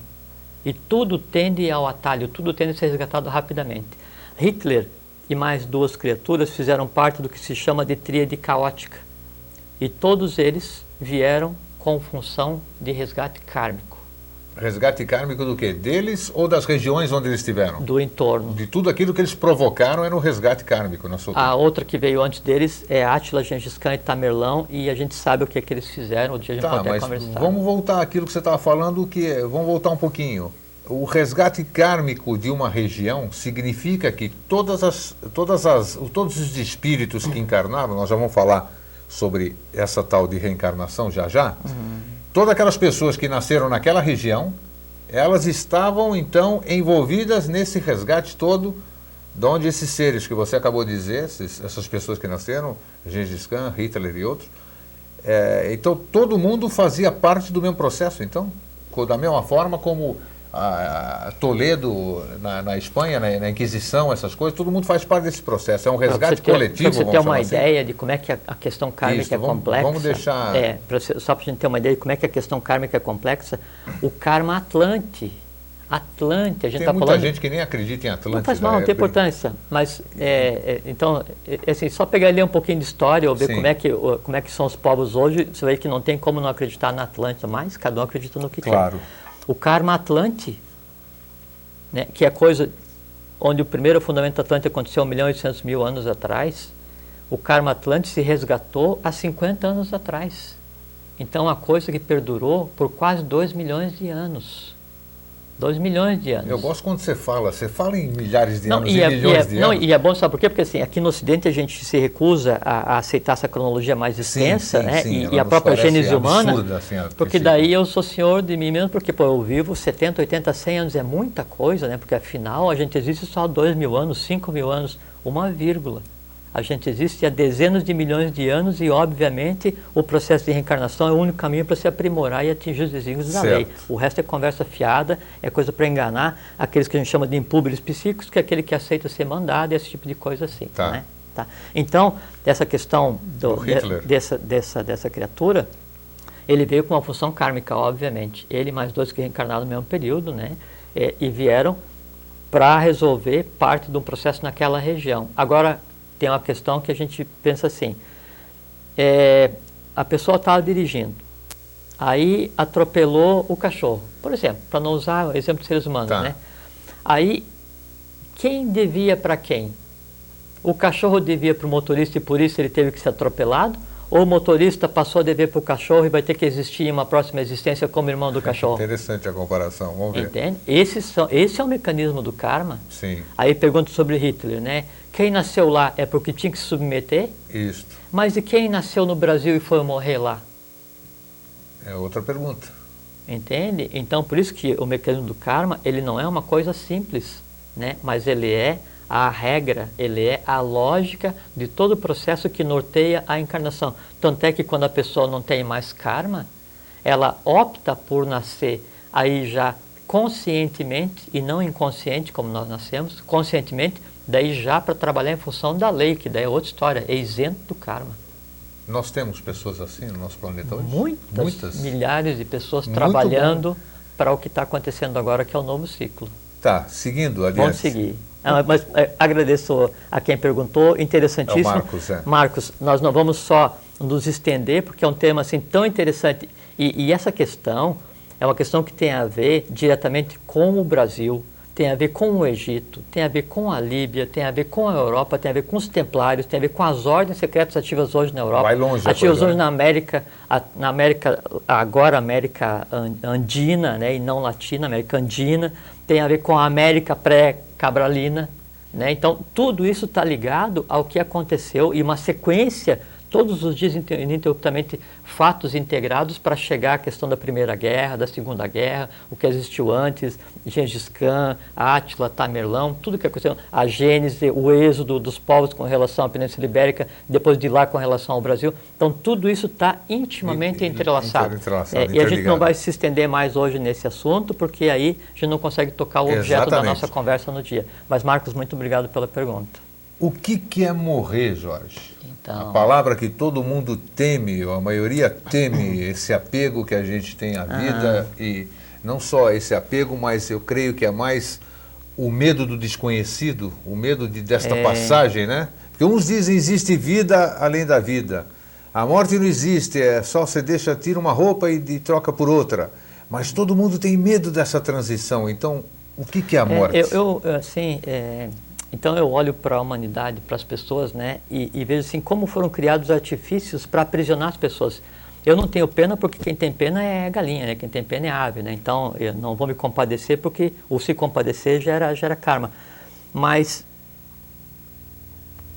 E tudo tende ao atalho, tudo tende a ser resgatado rapidamente. Hitler e mais duas criaturas fizeram parte do que se chama de tríade caótica. E todos eles vieram com função de resgate kármico. Resgate kármico do quê? Deles ou das regiões onde eles estiveram? Do entorno. De tudo aquilo que eles provocaram era um resgate kármico. A outra que veio antes deles é Átila, Gengis Khan e Tamerlão, e a gente sabe o que é que eles fizeram, o dia a gente pode até conversar. Vamos voltar àquilo que você estava falando, vamos voltar um pouquinho. O resgate kármico de uma região significa que todos os espíritos que encarnaram, nós já vamos falar sobre essa tal de reencarnação já, todas aquelas pessoas que nasceram naquela região, elas estavam então envolvidas nesse resgate todo, de onde esses seres que você acabou de dizer, essas pessoas que nasceram, Gengis Khan, Hitler e outros, então todo mundo fazia parte do mesmo processo, então, da mesma forma como Toledo, na Espanha, na Inquisição, essas coisas, todo mundo faz parte desse processo. É um resgate coletivo, para você ter uma ideia de como é que a questão kármica é complexa. Vamos deixar... só para a gente ter uma ideia de como é que a questão kármica é complexa, o karma Atlante, a gente tem tá muita falando... gente que nem acredita em Atlante. Não faz mal, não tem importância. Mas, então, assim, só pegar ali um pouquinho de história, ou ver como é que são os povos hoje, você vê que não tem como não acreditar na Atlântida, mas cada um acredita no que quer. O karma Atlante, né, que é coisa onde o primeiro fundamento Atlante aconteceu 1.800.000 anos atrás, o karma Atlante se resgatou há 50 anos atrás. Então, uma coisa que perdurou por quase 2 milhões de anos. 2 milhões de anos. Eu gosto quando você fala em milhares de anos e milhões de anos. Não, e é bom, sabe por quê? Porque assim, aqui no Ocidente a gente se recusa a aceitar essa cronologia mais extensa, né? E a própria gênese humana, absurda, assim, porque daí eu sou senhor de mim mesmo, porque eu vivo 70, 80, 100 anos, é muita coisa, né? Porque afinal a gente existe só 2 mil anos, 5 mil anos, uma vírgula. A gente existe há dezenas de milhões de anos e, obviamente, o processo de reencarnação é o único caminho para se aprimorar e atingir os desígnios da lei. O resto é conversa fiada, é coisa para enganar aqueles que a gente chama de impúberes psíquicos, que é aquele que aceita ser mandado e esse tipo de coisa assim. Tá. Né? Tá. Então, essa questão Hitler. dessa criatura, ele veio com uma função kármica, obviamente. Ele mais dois que reencarnaram no mesmo período, né? E vieram para resolver parte de um processo naquela região. Agora, tem uma questão que a gente pensa assim, a pessoa estava dirigindo, aí atropelou o cachorro, por exemplo, para não usar o exemplo de seres humanos, tá. né? Aí, quem devia para quem? O cachorro devia para o motorista e por isso ele teve que ser atropelado? Ou o motorista passou a dever para o cachorro e vai ter que existir em uma próxima existência como irmão do cachorro? Interessante a comparação, vamos ver. Entende? Esse é o mecanismo do karma. Sim. Aí pergunta sobre Hitler, né? Quem nasceu lá é porque tinha que se submeter? Isso. Mas e quem nasceu no Brasil e foi morrer lá? É outra pergunta. Entende? Então, por isso que o mecanismo do karma, ele não é uma coisa simples, né? Mas ele é a regra, ele é a lógica de todo o processo que norteia a encarnação. Tanto é que quando a pessoa não tem mais karma, ela opta por nascer aí já conscientemente e não inconsciente, como nós nascemos, conscientemente, daí já para trabalhar em função da lei, que daí é outra história, é isento do karma. Nós temos pessoas assim no nosso planeta hoje? Muitas. Milhares de pessoas Muito trabalhando para o que está acontecendo agora, que é o novo ciclo. Tá, seguindo adiante. Vamos seguir. Mas agradeço a quem perguntou, interessantíssimo. É o Marcos, Marcos, nós não vamos só nos estender, porque é um tema assim tão interessante. E essa questão é uma questão que tem a ver diretamente com o Brasil, tem a ver com o Egito, tem a ver com a Líbia, tem a ver com a Europa, tem a ver com os templários, tem a ver com as ordens secretas ativas hoje na Europa. Vai longe ativas hoje né? na América, agora América Andina, né, e não Latina, América Andina, tem a ver com a América pré-cabralina, né? Então, tudo isso está ligado ao que aconteceu e uma sequência, todos os dias ininterruptamente, fatos integrados para chegar à questão da Primeira Guerra, da Segunda Guerra, o que existiu antes, Gengis Khan, Átila, Tamerlão, tudo que aconteceu, a Gênese, o êxodo dos povos com relação à Península Ibérica, depois de lá com relação ao Brasil. Então, tudo isso está intimamente entrelaçado. E a gente não vai se estender mais hoje nesse assunto, porque aí a gente não consegue tocar o objeto da nossa conversa no dia. Mas, Marcos, muito obrigado pela pergunta. O que é morrer, Jorge? Então, a palavra que todo mundo teme, ou a maioria teme, esse apego que a gente tem à vida, e não só esse apego, mas eu creio que é mais o medo do desconhecido, o medo desta passagem, né? Porque uns dizem existe vida além da vida. A morte não existe, é só você tira uma roupa e troca por outra. Mas todo mundo tem medo dessa transição. Então, o que é a morte? Então eu olho para a humanidade, para as pessoas, né, e vejo assim como foram criados artifícios para aprisionar as pessoas. Eu não tenho pena porque quem tem pena é galinha, né? Quem tem pena é ave, né? Então eu não vou me compadecer porque ou se compadecer gera karma. Mas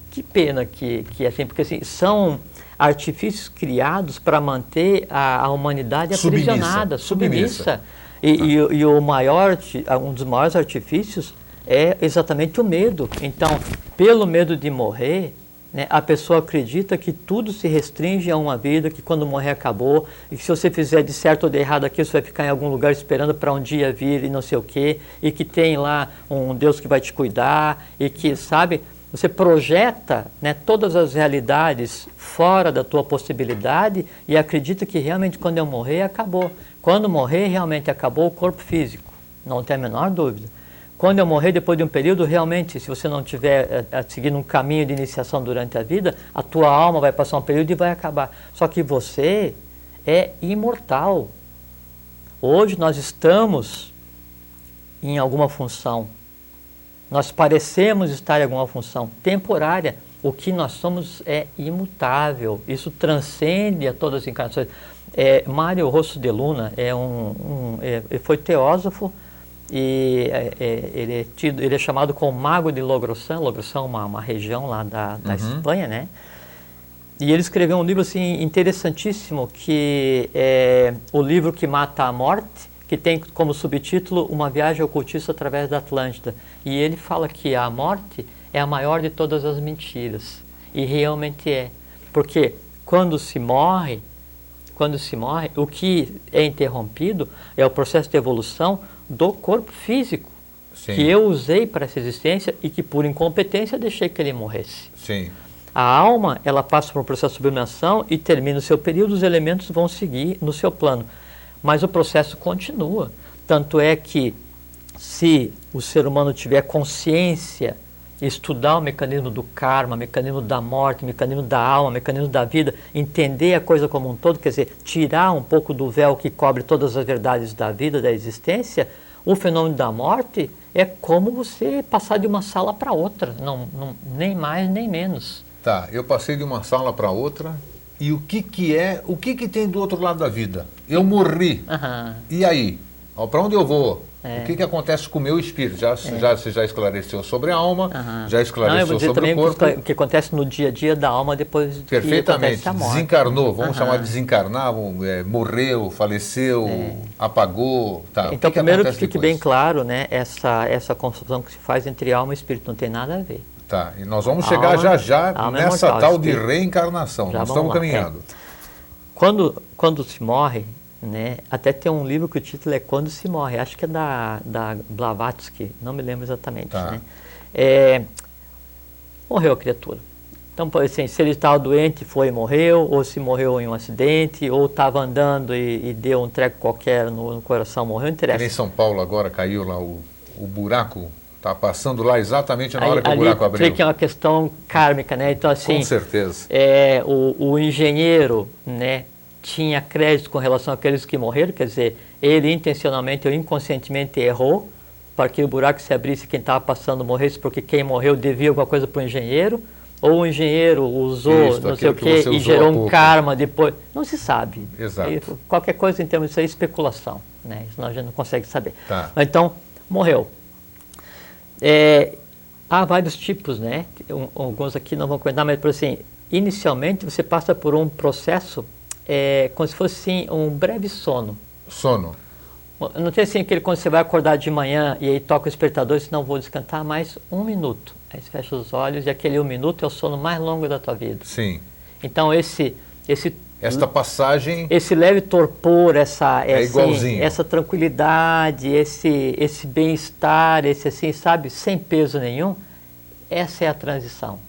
que pena que é assim, porque assim, são artifícios criados para manter a humanidade aprisionada, submissa. E um dos maiores artifícios é exatamente o medo. Então, pelo medo de morrer, né, a pessoa acredita que tudo se restringe a uma vida, que quando morrer acabou, e que se você fizer de certo ou de errado aqui, você vai ficar em algum lugar esperando para um dia vir e não sei o quê, e que tem lá um Deus que vai te cuidar, e que, sabe, você projeta, né, todas as realidades fora da tua possibilidade e acredita que realmente quando eu morrer, acabou. Quando morrer, realmente acabou o corpo físico, não tem a menor dúvida. Quando eu morrer, depois de um período, realmente, se você não estiver seguindo um caminho de iniciação durante a vida, a tua alma vai passar um período e vai acabar. Só que você é imortal. Hoje nós estamos em alguma função. Nós parecemos estar em alguma função temporária. O que nós somos é imutável. Isso transcende a todas as encarnações. Mário Rosso de Luna foi teósofo, e ele é chamado como Mago de Logrosán. Logrosán é uma região lá da Espanha, né? E ele escreveu um livro assim, interessantíssimo, que é O Livro que Mata a Morte, que tem como subtítulo Uma Viagem Ocultista através da Atlântida. E ele fala que a morte é a maior de todas as mentiras. E realmente é. Porque quando se morre, o que é interrompido é o processo de evolução do corpo físico. Sim. Que eu usei para essa existência e que por incompetência deixei que ele morresse. Sim. A alma, ela passa por um processo de sublimação e termina o seu período, os elementos vão seguir no seu plano. Mas o processo continua. Tanto é que se o ser humano tiver consciência, estudar o mecanismo do karma, o mecanismo da morte, o mecanismo da alma, o mecanismo da vida, entender a coisa como um todo, quer dizer, tirar um pouco do véu que cobre todas as verdades da vida, da existência, o fenômeno da morte é como você passar de uma sala para outra, nem mais nem menos. Tá, eu passei de uma sala para outra e o que tem do outro lado da vida? Eu morri. E aí? Para onde eu vou? O que acontece com o meu espírito? Você já esclareceu sobre a alma, já esclareceu sobre o corpo. O que acontece no dia a dia da alma depois de perfeitamente, a morte. Desencarnou, vamos chamar de desencarnar, morreu, faleceu, apagou. Tá. Então, primeiro que fique bem claro, né, essa confusão que se faz entre alma e espírito, não tem nada a ver. Tá, e nós vamos chegar já nessa tal de reencarnação, nós estamos caminhando. Quando se morre, né, até tem um livro que o título é Quando se Morre, acho que é da Blavatsky, não me lembro exatamente. Tá. Né? Morreu a criatura. Então, assim, se ele estava doente, foi e morreu, ou se morreu em um acidente, ou estava andando e deu um treco qualquer no coração, morreu, não interessa. Em São Paulo agora caiu lá o buraco. Está passando lá exatamente na hora que o buraco abriu. Sei que é uma questão kármica, né? Então, assim, com certeza. O engenheiro, né, tinha crédito com relação àqueles que morreram, quer dizer, ele intencionalmente ou inconscientemente errou para que o buraco se abrisse e quem estava passando morresse, porque quem morreu devia alguma coisa para o engenheiro, ou o engenheiro usou não sei o quê e gerou um karma depois. Não se sabe. Exato. Qualquer coisa em termos disso é especulação, né? Isso a gente não consegue saber. Tá. Então, morreu. Há vários tipos, né? Alguns aqui não vão comentar, mas assim, inicialmente você passa por um processo como se fosse assim, um breve sono. Sono. Não tem assim aquele quando você vai acordar de manhã e aí toca o despertador e diz, não, vou descantar mais 1 minuto. Aí você fecha os olhos e aquele 1 minuto é o sono mais longo da tua vida. Sim. Então esta passagem... Esse leve torpor, essa tranquilidade, esse bem-estar, esse assim, sabe, sem peso nenhum, essa é a transição.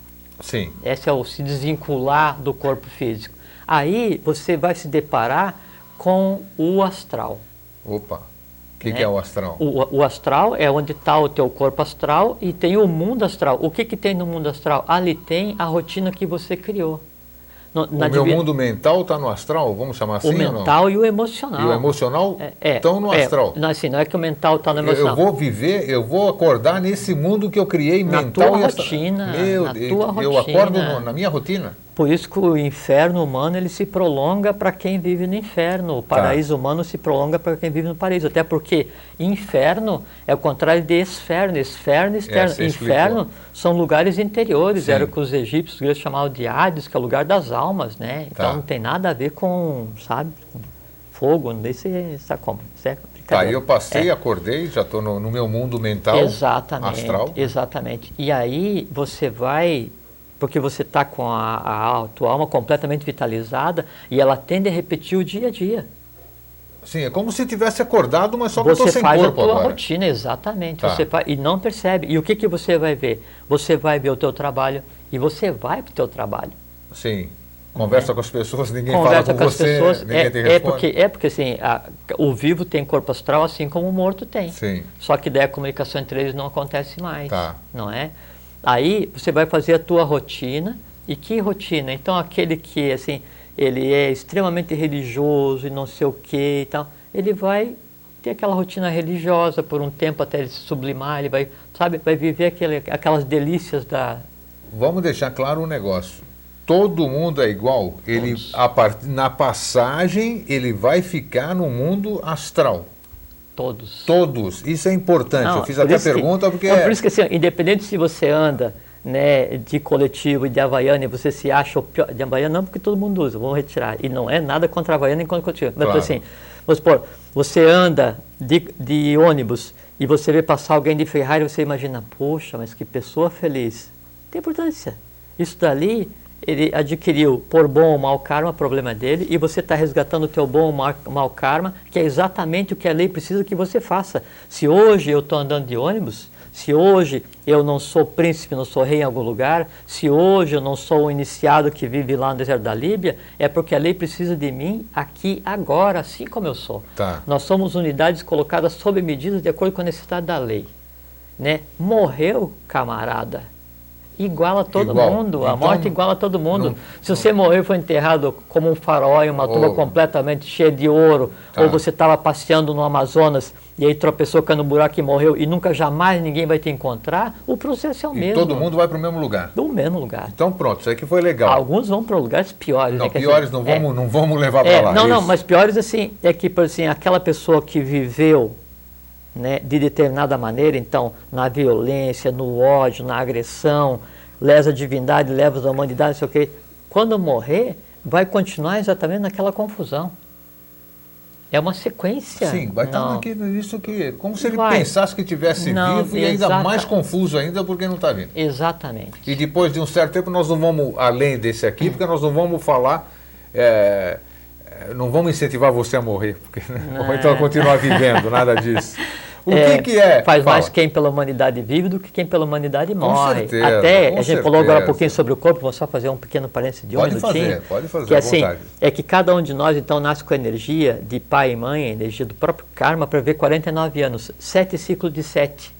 Sim. Esse é o se desvincular do corpo físico. Aí você vai se deparar com o astral. Opa, o que é o astral? O astral é onde está o teu corpo astral e tem o mundo astral. O que tem no mundo astral? Ali tem a rotina que você criou. O meu mundo mental está no astral, vamos chamar assim? O mental e o emocional. E o emocional estão no astral? Não, assim, não é que o mental está no emocional. Eu vou acordar nesse mundo que eu criei mental e astral. Na tua rotina. Eu acordo na minha rotina. Por isso que o inferno humano ele se prolonga para quem vive no inferno. O paraíso humano se prolonga para quem vive no paraíso. Até porque inferno é o contrário de esferno. Esferno, externo. Inferno são lugares interiores. Sim. Era o que os egípcios chamavam de Hades, que é o lugar das almas, né? Então não tem nada a ver com, sabe, com fogo. Não sei se sabe como. Tá, eu passei, acordei, já estou no meu mundo mental, astral. Exatamente. E aí você vai... Porque você está com a tua alma completamente vitalizada e ela tende a repetir o dia a dia. Sim, é como se tivesse acordado, mas só que eu estou sem corpo agora. Você faz a tua rotina, exatamente. Tá. Você faz, e não percebe. E o que você vai ver? Você vai ver o teu trabalho e você vai para o teu trabalho. Sim. Conversa com as pessoas, ninguém fala com você, ninguém te responde. Porque assim, o vivo tem corpo astral assim como o morto tem. Sim. Só que daí a comunicação entre eles não acontece mais. Tá. Não é? Aí você vai fazer a tua rotina. E que rotina? Então aquele que assim, ele é extremamente religioso e não sei o que e tal, ele vai ter aquela rotina religiosa por um tempo até ele se sublimar, ele vai, sabe, vai viver aquelas delícias da... Vamos deixar claro um negócio. Todo mundo é igual. Ele, na passagem, ele vai ficar no mundo astral. Todos. Isso é importante. Não, eu fiz até a pergunta porque... Por isso que assim, independente se você anda, né, de coletivo e de Havaiana e você se acha o pior... De Havaiana não, porque todo mundo usa, vamos retirar. E não é nada contra a Havaiana nem contra coletivo. Mas assim, vamos supor, você anda de ônibus e você vê passar alguém de Ferrari e você imagina, poxa, mas que pessoa feliz. Tem importância. Isso dali, ele adquiriu por bom ou mau karma, problema dele, e você está resgatando o teu bom ou mau karma, que é exatamente o que a lei precisa que você faça. Se hoje eu estou andando de ônibus, se hoje eu não sou príncipe, não sou rei em algum lugar, se hoje eu não sou um iniciado que vive lá no deserto da Líbia, é porque a lei precisa de mim aqui, agora, assim como eu sou. Tá. Nós somos unidades colocadas sob medidas de acordo com a necessidade da lei. Né? Morreu, camarada, iguala todo mundo, a então, morte iguala todo mundo. Se você morreu e foi enterrado como um faraó em uma tumba completamente cheia de ouro, ou você estava passeando no Amazonas e aí tropeçou, caiu no buraco e morreu e nunca jamais ninguém vai te encontrar, o processo é o mesmo. E todo mundo vai para o mesmo lugar. Do mesmo lugar. Então pronto, isso aqui foi legal. Alguns vão para lugares piores. Não, né? piores dizer, não vamos levar para lá. Não, mas piores assim, é que por assim, aquela pessoa que viveu, né, de determinada maneira, então, na violência, no ódio, na agressão, lesa a divindade, lesa a humanidade, não sei o quê. Quando morrer, vai continuar exatamente naquela confusão. É uma sequência. Sim, vai estar nisso que, como se ele pensasse que estivesse vivo e ainda mais confuso ainda porque não está vindo. Exatamente. E depois de um certo tempo nós não vamos além desse aqui, porque nós não vamos falar... não vamos incentivar você a morrer, porque ou então a continuar vivendo, nada disso. O que é? Faz mais quem pela humanidade vive do que quem pela humanidade morre. Com certeza, Até, a gente falou agora um pouquinho sobre o corpo, vou só fazer um pequeno parênteses de um minutinho. Pode fazer, que, assim, vontade. É que cada um de nós, então, nasce com a energia de pai e mãe, a energia do próprio karma, para ver 49 anos, 7 ciclos de 7.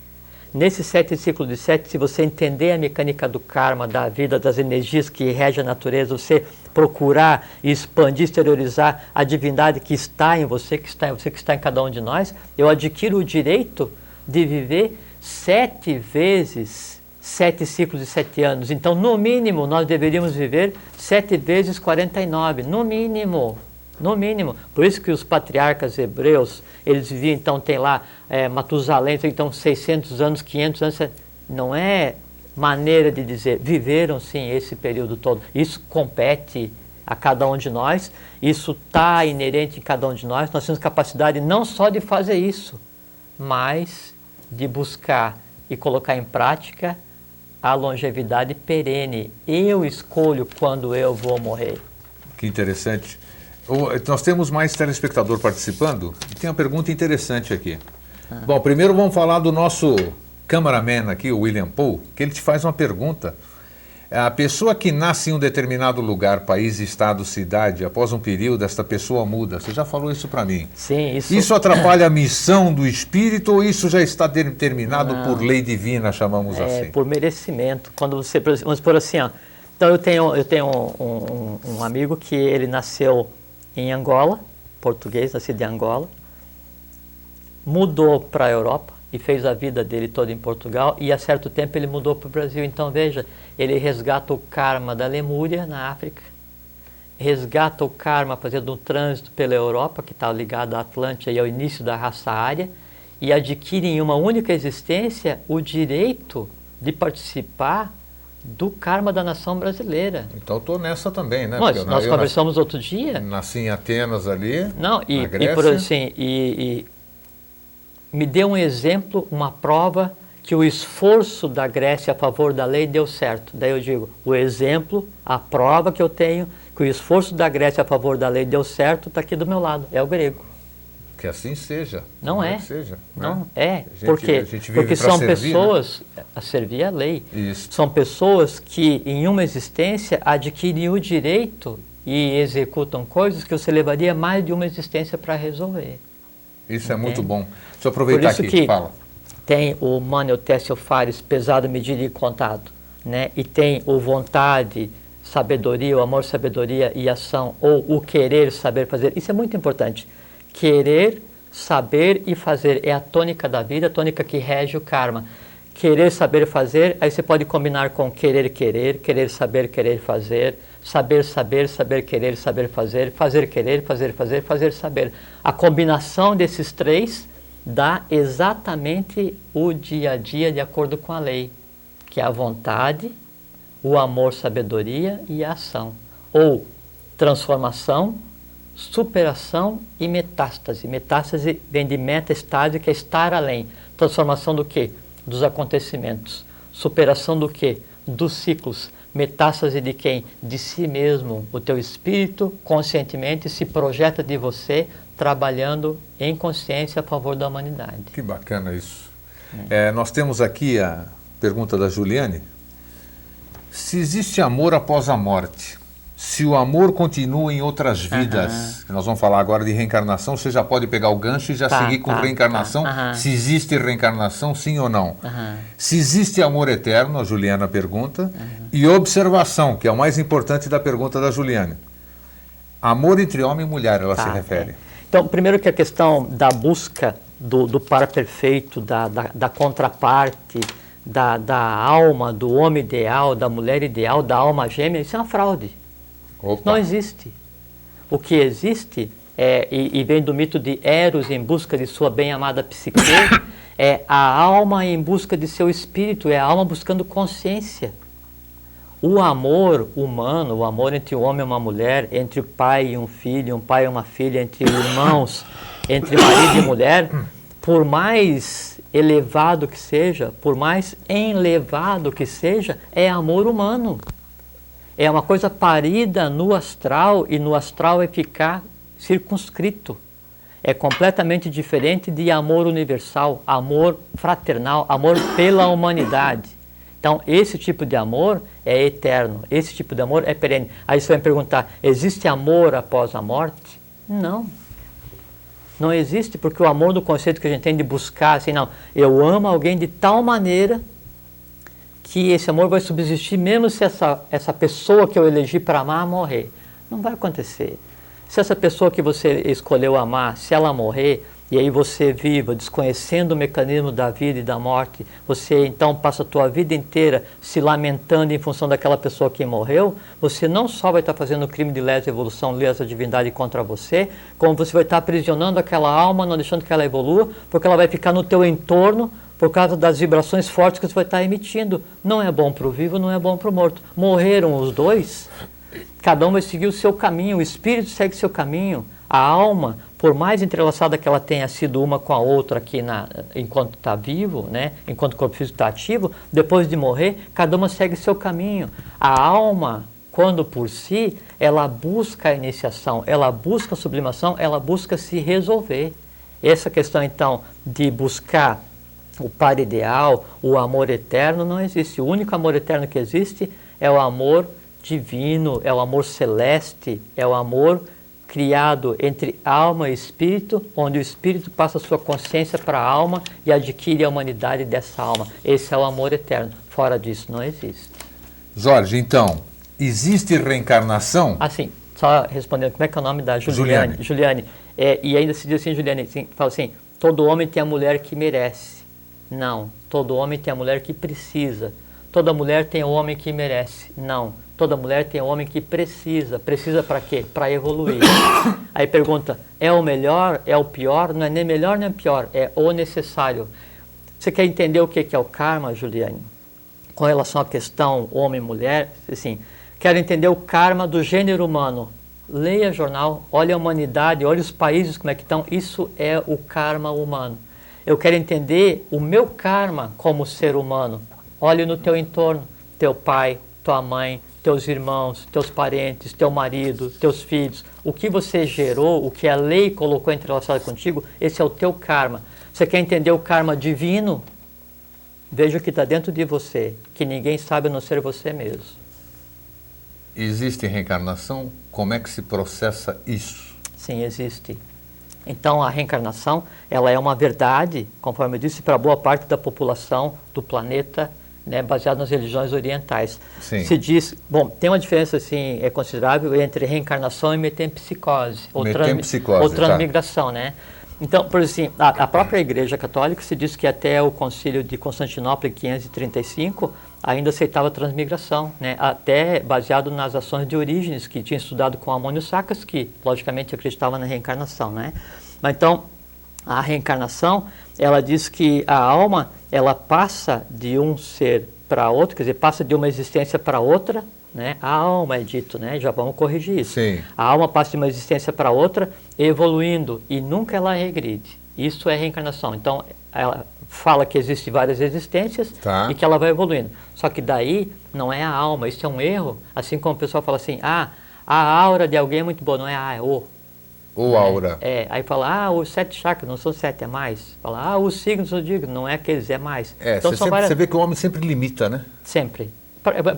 Nesse 7 ciclos de 7, se você entender a mecânica do karma, da vida, das energias que regem a natureza, você procurar expandir, exteriorizar a divindade que está em você, que está em cada um de nós, eu adquiro o direito de viver 7 vezes 7 ciclos de 7 anos. Então, no mínimo, nós deveríamos viver 7 vezes 49, no mínimo. No mínimo. Por isso que os patriarcas hebreus, eles viviam, então, tem lá Matusalém, então 600 anos, 500 anos, não é maneira de dizer, viveram sim esse período todo. Isso compete a cada um de nós, isso está inerente em cada um de nós, nós temos capacidade não só de fazer isso, mas de buscar e colocar em prática a longevidade perene. Eu escolho quando eu vou morrer. Que interessante. Nós temos mais telespectador participando e tem uma pergunta interessante aqui. Bom, primeiro vamos falar do nosso cameraman aqui, o William Paul, que ele te faz uma pergunta. A pessoa que nasce em um determinado lugar, país, estado, cidade, após um período, esta pessoa muda. Você já falou isso para mim. Sim, isso... Isso atrapalha a missão do espírito ou isso já está determinado por lei divina, chamamos assim? Por merecimento. Quando você, vamos por assim, ó. Então eu tenho um amigo que ele nasceu em Angola, português, nascido em Angola, mudou para a Europa e fez a vida dele toda em Portugal e a certo tempo ele mudou para o Brasil. Então veja, ele resgata o karma da Lemúria na África, resgata o karma fazendo um trânsito pela Europa, que está ligado à Atlântida e ao início da raça ária, e adquire em uma única existência o direito de participar do karma da nação brasileira. Então estou nessa também, né? Nós conversamos outro dia. Nasci em Atenas ali, na Grécia. E por assim, me deu um exemplo, uma prova que o esforço da Grécia a favor da lei deu certo. Daí eu digo, o exemplo, a prova que eu tenho que o esforço da Grécia a favor da lei deu certo está aqui do meu lado, é o grego. Que assim seja. Não é. Que seja, não é. Porque são pessoas, né? A servir a lei. Isso. São pessoas que em uma existência adquirem o direito e executam coisas que você levaria mais de uma existência para resolver. Isso é muito bom. Deixa eu aproveitar aqui, que fala. Tem o Manuel Tessio Fares, pesado, medido e contado, né? E tem o vontade, sabedoria, o amor, sabedoria e ação, ou o querer, saber fazer. Isso é muito importante. Querer, saber e fazer é a tônica da vida, a tônica que rege o karma. Querer, saber, fazer, aí você pode combinar com querer, querer saber, querer fazer, saber, saber, querer, saber fazer, querer, fazer, saber. A combinação desses três dá exatamente o dia a dia de acordo com a lei, que é a vontade, o amor, sabedoria e a ação. Ou transformação, superação e metástase. Metástase vem de meta-estágio, que é estar além. Transformação do quê? Dos acontecimentos. Superação do quê? dos ciclos. Metástase de quem? De si mesmo. O teu espírito conscientemente se projeta de você, trabalhando em consciência a favor da humanidade. Que bacana isso. Nós temos aqui a pergunta da Juliane. Se existe amor após a morte, se o amor continua em outras vidas, que nós vamos falar agora de reencarnação, você já pode pegar o gancho e já seguir com reencarnação, se existe reencarnação, sim ou não. Se existe amor eterno, a Juliana pergunta, e observação, que é o mais importante da pergunta da Juliane. Amor entre homem e mulher, ela se refere. Então, primeiro que a questão da busca do par perfeito, da contraparte, da alma, do homem ideal, da mulher ideal, da alma gêmea, isso é uma fraude. Opa. Não existe. O que existe, e vem do mito de Eros em busca de sua bem-amada psique, é a alma em busca de seu espírito, é a alma buscando consciência. O amor humano, o amor entre um homem e uma mulher, entre o pai e um filho, um pai e uma filha, entre irmãos, entre marido e mulher, por mais elevado que seja, por mais enlevado que seja, é amor humano. É uma coisa parida no astral, e no astral é ficar circunscrito. É completamente diferente de amor universal, amor fraternal, amor pela humanidade. Então, esse tipo de amor é eterno, esse tipo de amor é perene. Aí você vai me perguntar, existe amor após a morte? Não. Não existe, porque o amor do conceito que a gente tem de buscar, assim, não, eu amo alguém de tal maneira que esse amor vai subsistir mesmo se essa pessoa que eu elegi para amar morrer. Não vai acontecer. Se essa pessoa que você escolheu amar, se ela morrer, e aí você viva, desconhecendo o mecanismo da vida e da morte, você então passa a tua vida inteira se lamentando em função daquela pessoa que morreu, você não só vai estar fazendo o crime de lesa evolução, lesa divindade contra você, como você vai estar aprisionando aquela alma, não deixando que ela evolua, porque ela vai ficar no teu entorno por causa das vibrações fortes que você vai estar emitindo. Não é bom para o vivo, não é bom para o morto. Morreram os dois, cada um vai seguir o seu caminho, o espírito segue seu caminho, a alma, por mais entrelaçada que ela tenha sido uma com a outra aqui enquanto está vivo, né? Enquanto o corpo físico está ativo, depois de morrer, cada uma segue seu caminho. A alma, quando por si, ela busca a iniciação, ela busca a sublimação, ela busca se resolver. Essa questão, então, de buscar o par ideal, o amor eterno, não existe. O único amor eterno que existe é o amor divino, é o amor celeste, é o amor criado entre alma e espírito, onde o espírito passa a sua consciência para a alma e adquire a humanidade dessa alma. Esse é o amor eterno. Fora disso, não existe. Jorge, então, existe reencarnação? Assim, só respondendo, como é que é o nome da Juliane? Juliane. E ainda se diz assim, Juliane, assim, fala assim, todo homem tem a mulher que merece. Não, todo homem tem a mulher que precisa. Toda mulher tem o homem que merece. Não, toda mulher tem o homem que precisa. Precisa para quê? Para evoluir. Aí pergunta, é o melhor, é o pior? Não é nem melhor nem pior, é o necessário. Você quer entender o que é o karma, Juliane? Com relação à questão homem e mulher, assim, quero entender o karma do gênero humano. Leia jornal, olhe a humanidade, olhe os países como é que estão. Isso é o karma humano. Eu quero entender o meu karma como ser humano. Olhe no teu entorno, teu pai, tua mãe, teus irmãos, teus parentes, teu marido, teus filhos. O que você gerou, o que a lei colocou entrelaçado contigo, esse é o teu karma. Você quer entender o karma divino? Veja o que está dentro de você, que ninguém sabe a não ser você mesmo. Existe reencarnação? Como é que se processa isso? Sim, existe. Então, a reencarnação, ela é uma verdade, conforme eu disse, para boa parte da população do planeta, né, baseado nas religiões orientais. Sim. Se diz, bom, tem uma diferença assim, considerável entre reencarnação e metempsicose, ou transmigração, tá, né? Então, por exemplo, a própria Igreja Católica se diz que até o Concílio de Constantinopla, em 535, ainda aceitava transmigração, né? Até baseado nas ações de Orígenes, que tinha estudado com Ammônio Sacas, que logicamente acreditava na reencarnação, né? Mas então, a reencarnação, ela diz que a alma, ela passa de um ser para outro, quer dizer, passa de uma existência para outra, né? A alma é dito, né? Já vamos corrigir isso. Sim. A alma passa de uma existência para outra, evoluindo, e nunca ela regride. Isso é reencarnação. Então, ela fala que existem várias existências Tá. e que ela vai evoluindo. Só que daí não é a alma, isso é um erro. Assim como o pessoal fala assim, a aura de alguém é muito boa, não é a, é o. Ou aura. Aí fala, os 7 chakras, não são 7, é mais. Fala, os signos do zodíaco, não é aqueles, é mais. Então, você vê que o homem sempre limita, né? Sempre.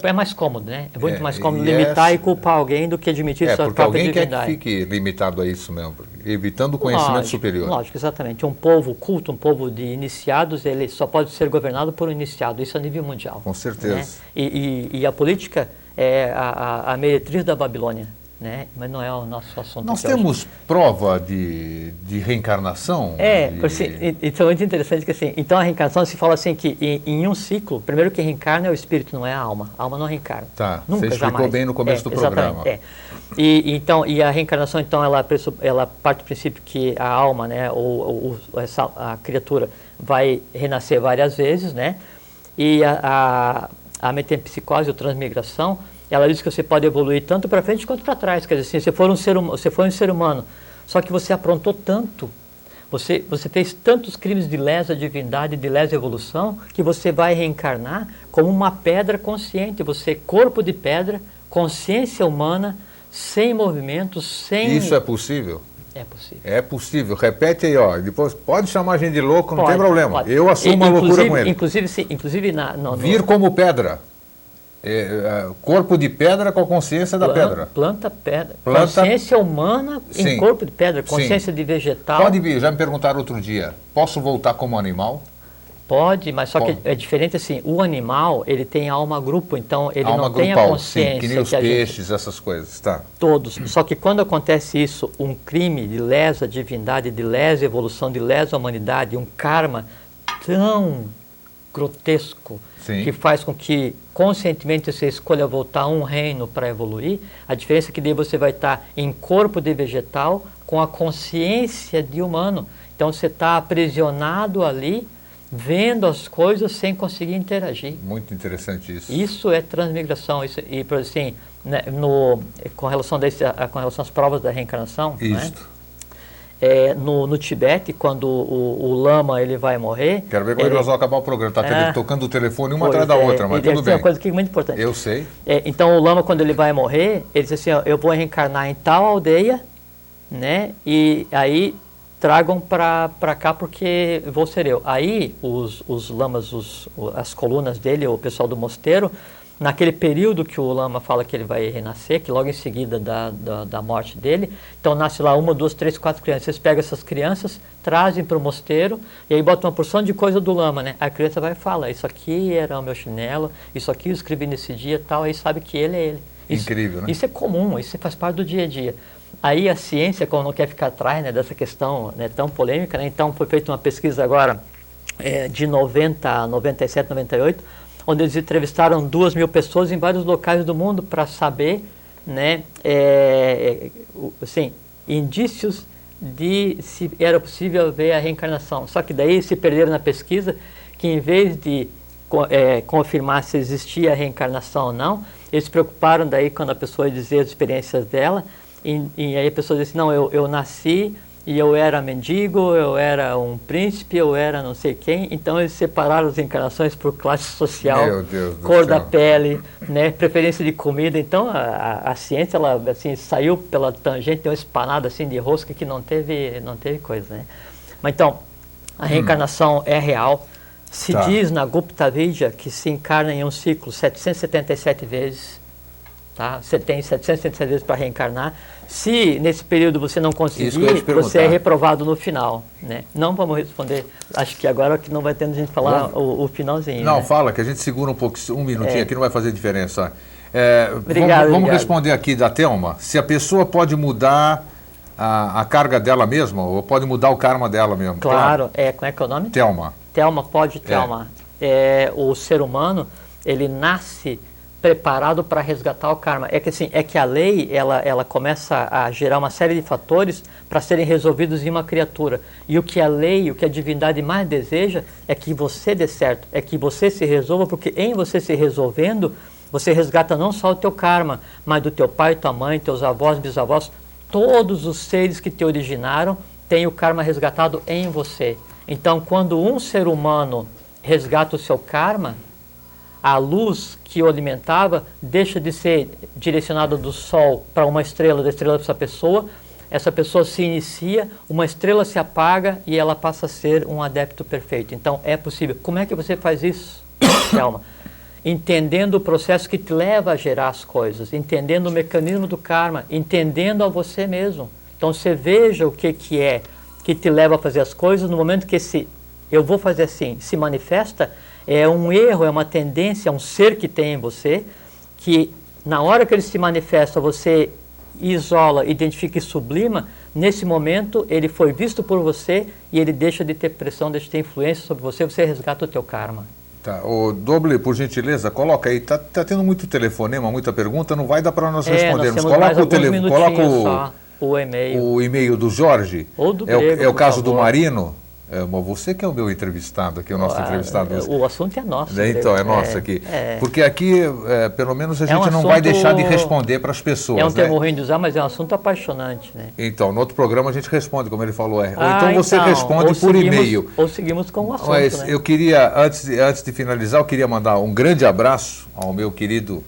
É mais cômodo, né? É muito mais cômodo e limitar e culpar alguém do que admitir sua porque própria alguém quer divindade. que fique limitado a isso mesmo, evitando o conhecimento superior. Lógico, exatamente. Um povo culto, um povo de iniciados, ele só pode ser governado por um iniciado, isso a nível mundial. Com certeza. Né? E a política é a meretriz da Babilônia, né? Mas não é o nosso assunto. Nós temos prova de reencarnação? Então é muito interessante que assim, então a reencarnação se fala assim que em um ciclo, primeiro que reencarna é o espírito, não é a alma. A alma não reencarna. Tá, nunca, você explicou jamais. bem no começo do programa. E a reencarnação, então, ela parte do princípio que a alma, né, a criatura vai renascer várias vezes, né? E a metempsicose, ou transmigração, ela diz que você pode evoluir tanto para frente quanto para trás. Quer dizer, assim, você foi um ser humano, só que você aprontou tanto, você fez tantos crimes de lesa divindade, de lesa evolução, que você vai reencarnar como uma pedra consciente. Você é corpo de pedra, consciência humana, sem movimento, sem... Isso é possível? É possível. É possível. Repete aí, ó. Depois pode chamar a gente de louco, não tem problema. Pode. Eu assumo uma loucura com ele. Inclusive Vir como pedra. Corpo de pedra com a consciência da pedra. Planta pedra. Consciência humana em corpo de pedra. Consciência de vegetal. Pode vir. Já me perguntaram outro dia. Posso voltar como animal? Pode, mas só que é diferente assim. O animal, ele tem alma grupo, então ele alma não tem a consciência. Sim, que nem os peixes, essas coisas, tá. Todos. Só que quando acontece isso, um crime de lesa divindade, de lesa evolução, de lesa humanidade, um karma tão grotesco, que faz com que conscientemente você escolha voltar a um reino para evoluir, a diferença é que daí você vai estar em corpo de vegetal com a consciência de humano. Então você está aprisionado ali, vendo as coisas sem conseguir interagir. Muito interessante isso. Isso é transmigração. Isso, e assim, né, com relação às provas da reencarnação, isso. Né, no Tibete, quando o lama ele vai morrer... Quero ver como nós vamos acabar o programa. Está tocando o telefone uma atrás da outra, mas tudo bem. É uma coisa que é muito importante. Eu sei. Então o lama, quando ele vai morrer, ele diz assim, ó, eu vou reencarnar em tal aldeia, né, e aí tragam para cá porque vou ser eu. Aí os lamas, as colunas dele, o pessoal do mosteiro, naquele período que o lama fala que ele vai renascer, que logo em seguida da morte dele, então nasce lá 1, 2, 3, 4 crianças. Vocês pegam essas crianças, trazem para o mosteiro e aí botam uma porção de coisa do lama, né? A criança vai e fala, isso aqui era o meu chinelo, isso aqui eu escrevi nesse dia tal, aí sabe que ele é ele. Incrível, né? Isso é comum, isso faz parte do dia a dia. Aí a ciência, como não quer ficar atrás, né, dessa questão, né, tão polêmica, né? Então foi feita uma pesquisa agora de 90 a 97, 98, onde eles entrevistaram 2.000 pessoas em vários locais do mundo para saber, né, assim, indícios de se era possível ver a reencarnação. Só que daí se perderam na pesquisa que em vez de confirmar se existia a reencarnação ou não, eles se preocuparam daí quando a pessoa dizia as experiências dela, e aí a pessoa disse, não, eu nasci e eu era mendigo, eu era um príncipe, eu era não sei quem. Então eles separaram as encarnações por classe social, cor da pele, né, preferência de comida. Então a ciência, ela assim, saiu pela tangente, deu uma espanada assim de rosca que não teve coisa, né? Mas então, a reencarnação é real. Se diz na Gupta Vidya que se encarna em um ciclo 777 vezes. Tá? Você tem 777 vezes para reencarnar. Se nesse período você não conseguir, você é reprovado no final, né? Não vamos responder. Acho que agora que não vai ter a gente falar o finalzinho. Não, né? fala, que a gente segura um pouco, um minutinho aqui, não vai fazer diferença. Vamos responder aqui da Thelma. Se a pessoa pode mudar a carga dela mesma, ou pode mudar o karma dela mesmo. Claro. Como é que é o nome? Thelma. Thelma, pode, Thelma. O ser humano, ele nasce preparado para resgatar o karma. É que a lei, ela começa a gerar uma série de fatores para serem resolvidos em uma criatura. E o que a lei, o que a divindade mais deseja é que você dê certo, é que você se resolva, porque em você se resolvendo, você resgata não só o teu karma, mas do teu pai, tua mãe, teus avós, bisavós, todos os seres que te originaram têm o karma resgatado em você. Então, quando um ser humano resgata o seu karma, a luz que o alimentava deixa de ser direcionada do Sol para uma estrela, da estrela para essa pessoa se inicia, uma estrela se apaga e ela passa a ser um adepto perfeito. Então, é possível. Como é que você faz isso, Thelma? Entendendo o processo que te leva a gerar as coisas, entendendo o mecanismo do karma, entendendo a você mesmo. Então, você veja o que é que te leva a fazer as coisas. No momento que esse eu vou fazer assim se manifesta, é um erro, é uma tendência, é um ser que tem em você, que na hora que ele se manifesta, você isola, identifica e sublima. Nesse momento, ele foi visto por você e ele deixa de ter pressão, deixa de ter influência sobre você, você resgata o teu karma. Tá, o Doble, por gentileza, coloca aí, tá tendo muito telefonema, muita pergunta, não vai dar para nós respondermos. Coloca o telefone, coloca o e-mail. O e-mail do Jorge. Ou do Grego, é o caso do Marino. Você que é o meu entrevistado aqui, o nosso entrevistado. O assunto é nosso. Então, é nosso aqui. Porque aqui, pelo menos, a gente não vai deixar de responder para as pessoas. É um termo ruim de usar, mas é um assunto apaixonante, né? Então, no outro programa a gente responde, como ele falou. Ou então você responde por e-mail. Ou seguimos com o assunto, mas né? eu queria, antes de finalizar, eu queria mandar um grande abraço ao meu querido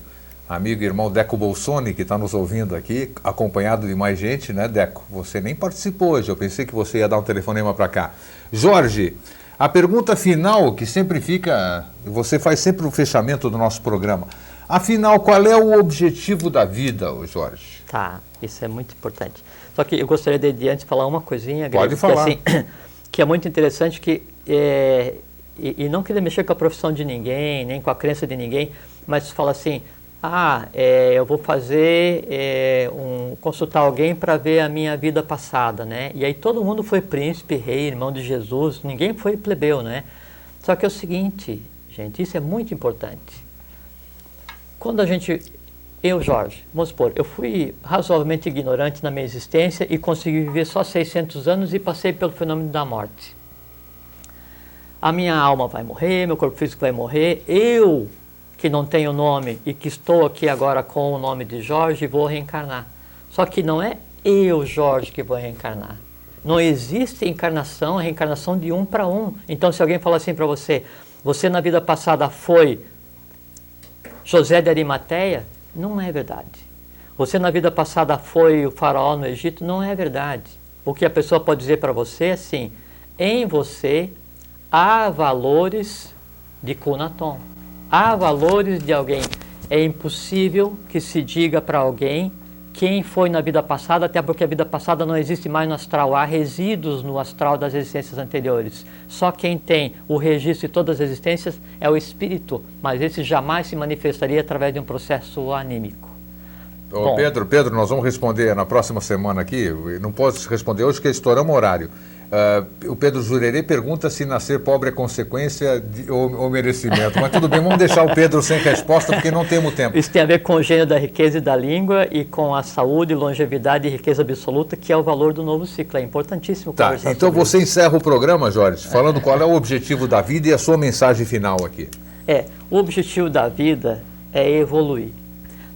amigo e irmão Deco Bolsoni, que está nos ouvindo aqui, acompanhado de mais gente, né, Deco? Você nem participou hoje, eu pensei que você ia dar um telefonema para cá. Jorge, a pergunta final, que sempre fica, você faz sempre o fechamento do nosso programa. Afinal, qual é o objetivo da vida, Jorge? Tá, isso é muito importante. Só que eu gostaria de antes falar uma coisinha. Pode falar. Que, assim, que é muito interessante, e não querer mexer com a profissão de ninguém, nem com a crença de ninguém, mas fala assim, eu vou fazer, consultar alguém para ver a minha vida passada, né? E aí todo mundo foi príncipe, rei, irmão de Jesus, ninguém foi plebeu, né? Só que é o seguinte, gente, isso é muito importante. Quando eu, Jorge, vamos supor, eu fui razoavelmente ignorante na minha existência e consegui viver só 600 anos e passei pelo fenômeno da morte. A minha alma vai morrer, meu corpo físico vai morrer, eu que não tenho nome e que estou aqui agora com o nome de Jorge, vou reencarnar. Só que não é eu, Jorge, que vou reencarnar. Não existe encarnação, reencarnação de um para um. Então, se alguém falar assim para você, você na vida passada foi José de Arimateia, não é verdade. Você na vida passada foi o faraó no Egito, não é verdade. O que a pessoa pode dizer para você é assim, em você há valores de Kunaton. Há valores de alguém. É impossível que se diga para alguém quem foi na vida passada, até porque a vida passada não existe mais no astral. Há resíduos no astral das existências anteriores. Só quem tem o registro de todas as existências é o espírito, mas esse jamais se manifestaria através de um processo anímico. Pedro, nós vamos responder na próxima semana aqui. Não posso responder hoje porque estouramos o horário. O Pedro Jurerê pergunta se nascer pobre é consequência ou merecimento. Mas tudo bem, vamos deixar o Pedro sem resposta porque não temos tempo. Isso tem a ver com o gênio da riqueza e da língua e com a saúde, longevidade e riqueza absoluta, que é o valor do novo ciclo. É importantíssimo conversar então sobre você encerra o programa, Jorge, falando qual é o objetivo da vida e a sua mensagem final aqui. O objetivo da vida é evoluir.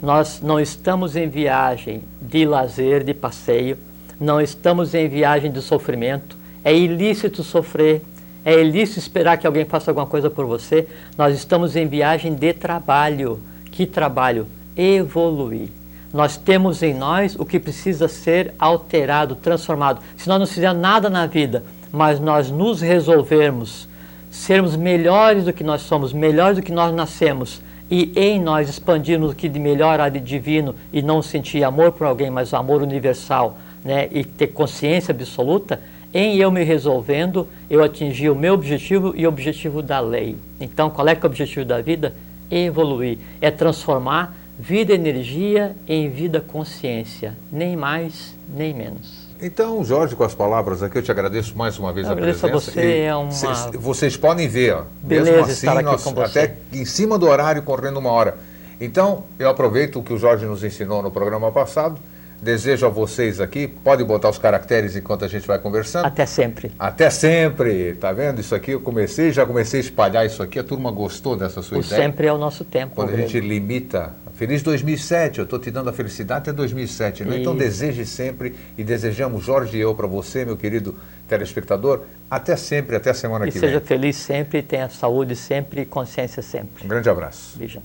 Nós não estamos em viagem de lazer, de passeio, não estamos em viagem de sofrimento. É ilícito sofrer, é ilícito esperar que alguém faça alguma coisa por você. Nós estamos em viagem de trabalho. Que trabalho? Evoluir. Nós temos em nós o que precisa ser alterado, transformado. Se nós não fizermos nada na vida, mas nós nos resolvermos, sermos melhores do que nós somos, melhores do que nós nascemos, e em nós expandirmos o que de melhor há de divino e não sentir amor por alguém, mas o amor universal, né, e ter consciência absoluta, em eu me resolvendo, eu atingi o meu objetivo e o objetivo da lei. Então, qual é que é o objetivo da vida? Evoluir. É transformar vida energia em vida consciência. Nem mais, nem menos. Então, Jorge, com as palavras aqui, eu te agradeço mais uma vez a presença. Agradeço a você, vocês podem ver, ó, beleza mesmo assim, estar aqui com você. Até em cima do horário, correndo uma hora. Então, eu aproveito o que o Jorge nos ensinou no programa passado. Desejo a vocês aqui, pode botar os caracteres enquanto a gente vai conversando. Até sempre. Até sempre, tá vendo? Isso aqui eu já comecei a espalhar isso aqui, a turma gostou dessa sua ideia. Sempre é o nosso tempo. Quando a gente limita, feliz 2007, eu estou te dando a felicidade até 2007, né? Então deseje sempre e desejamos, Jorge e eu, para você, meu querido telespectador. Até sempre, até a semana E que vem. seja feliz sempre, tenha saúde sempre e consciência sempre. Um grande abraço. Beijão.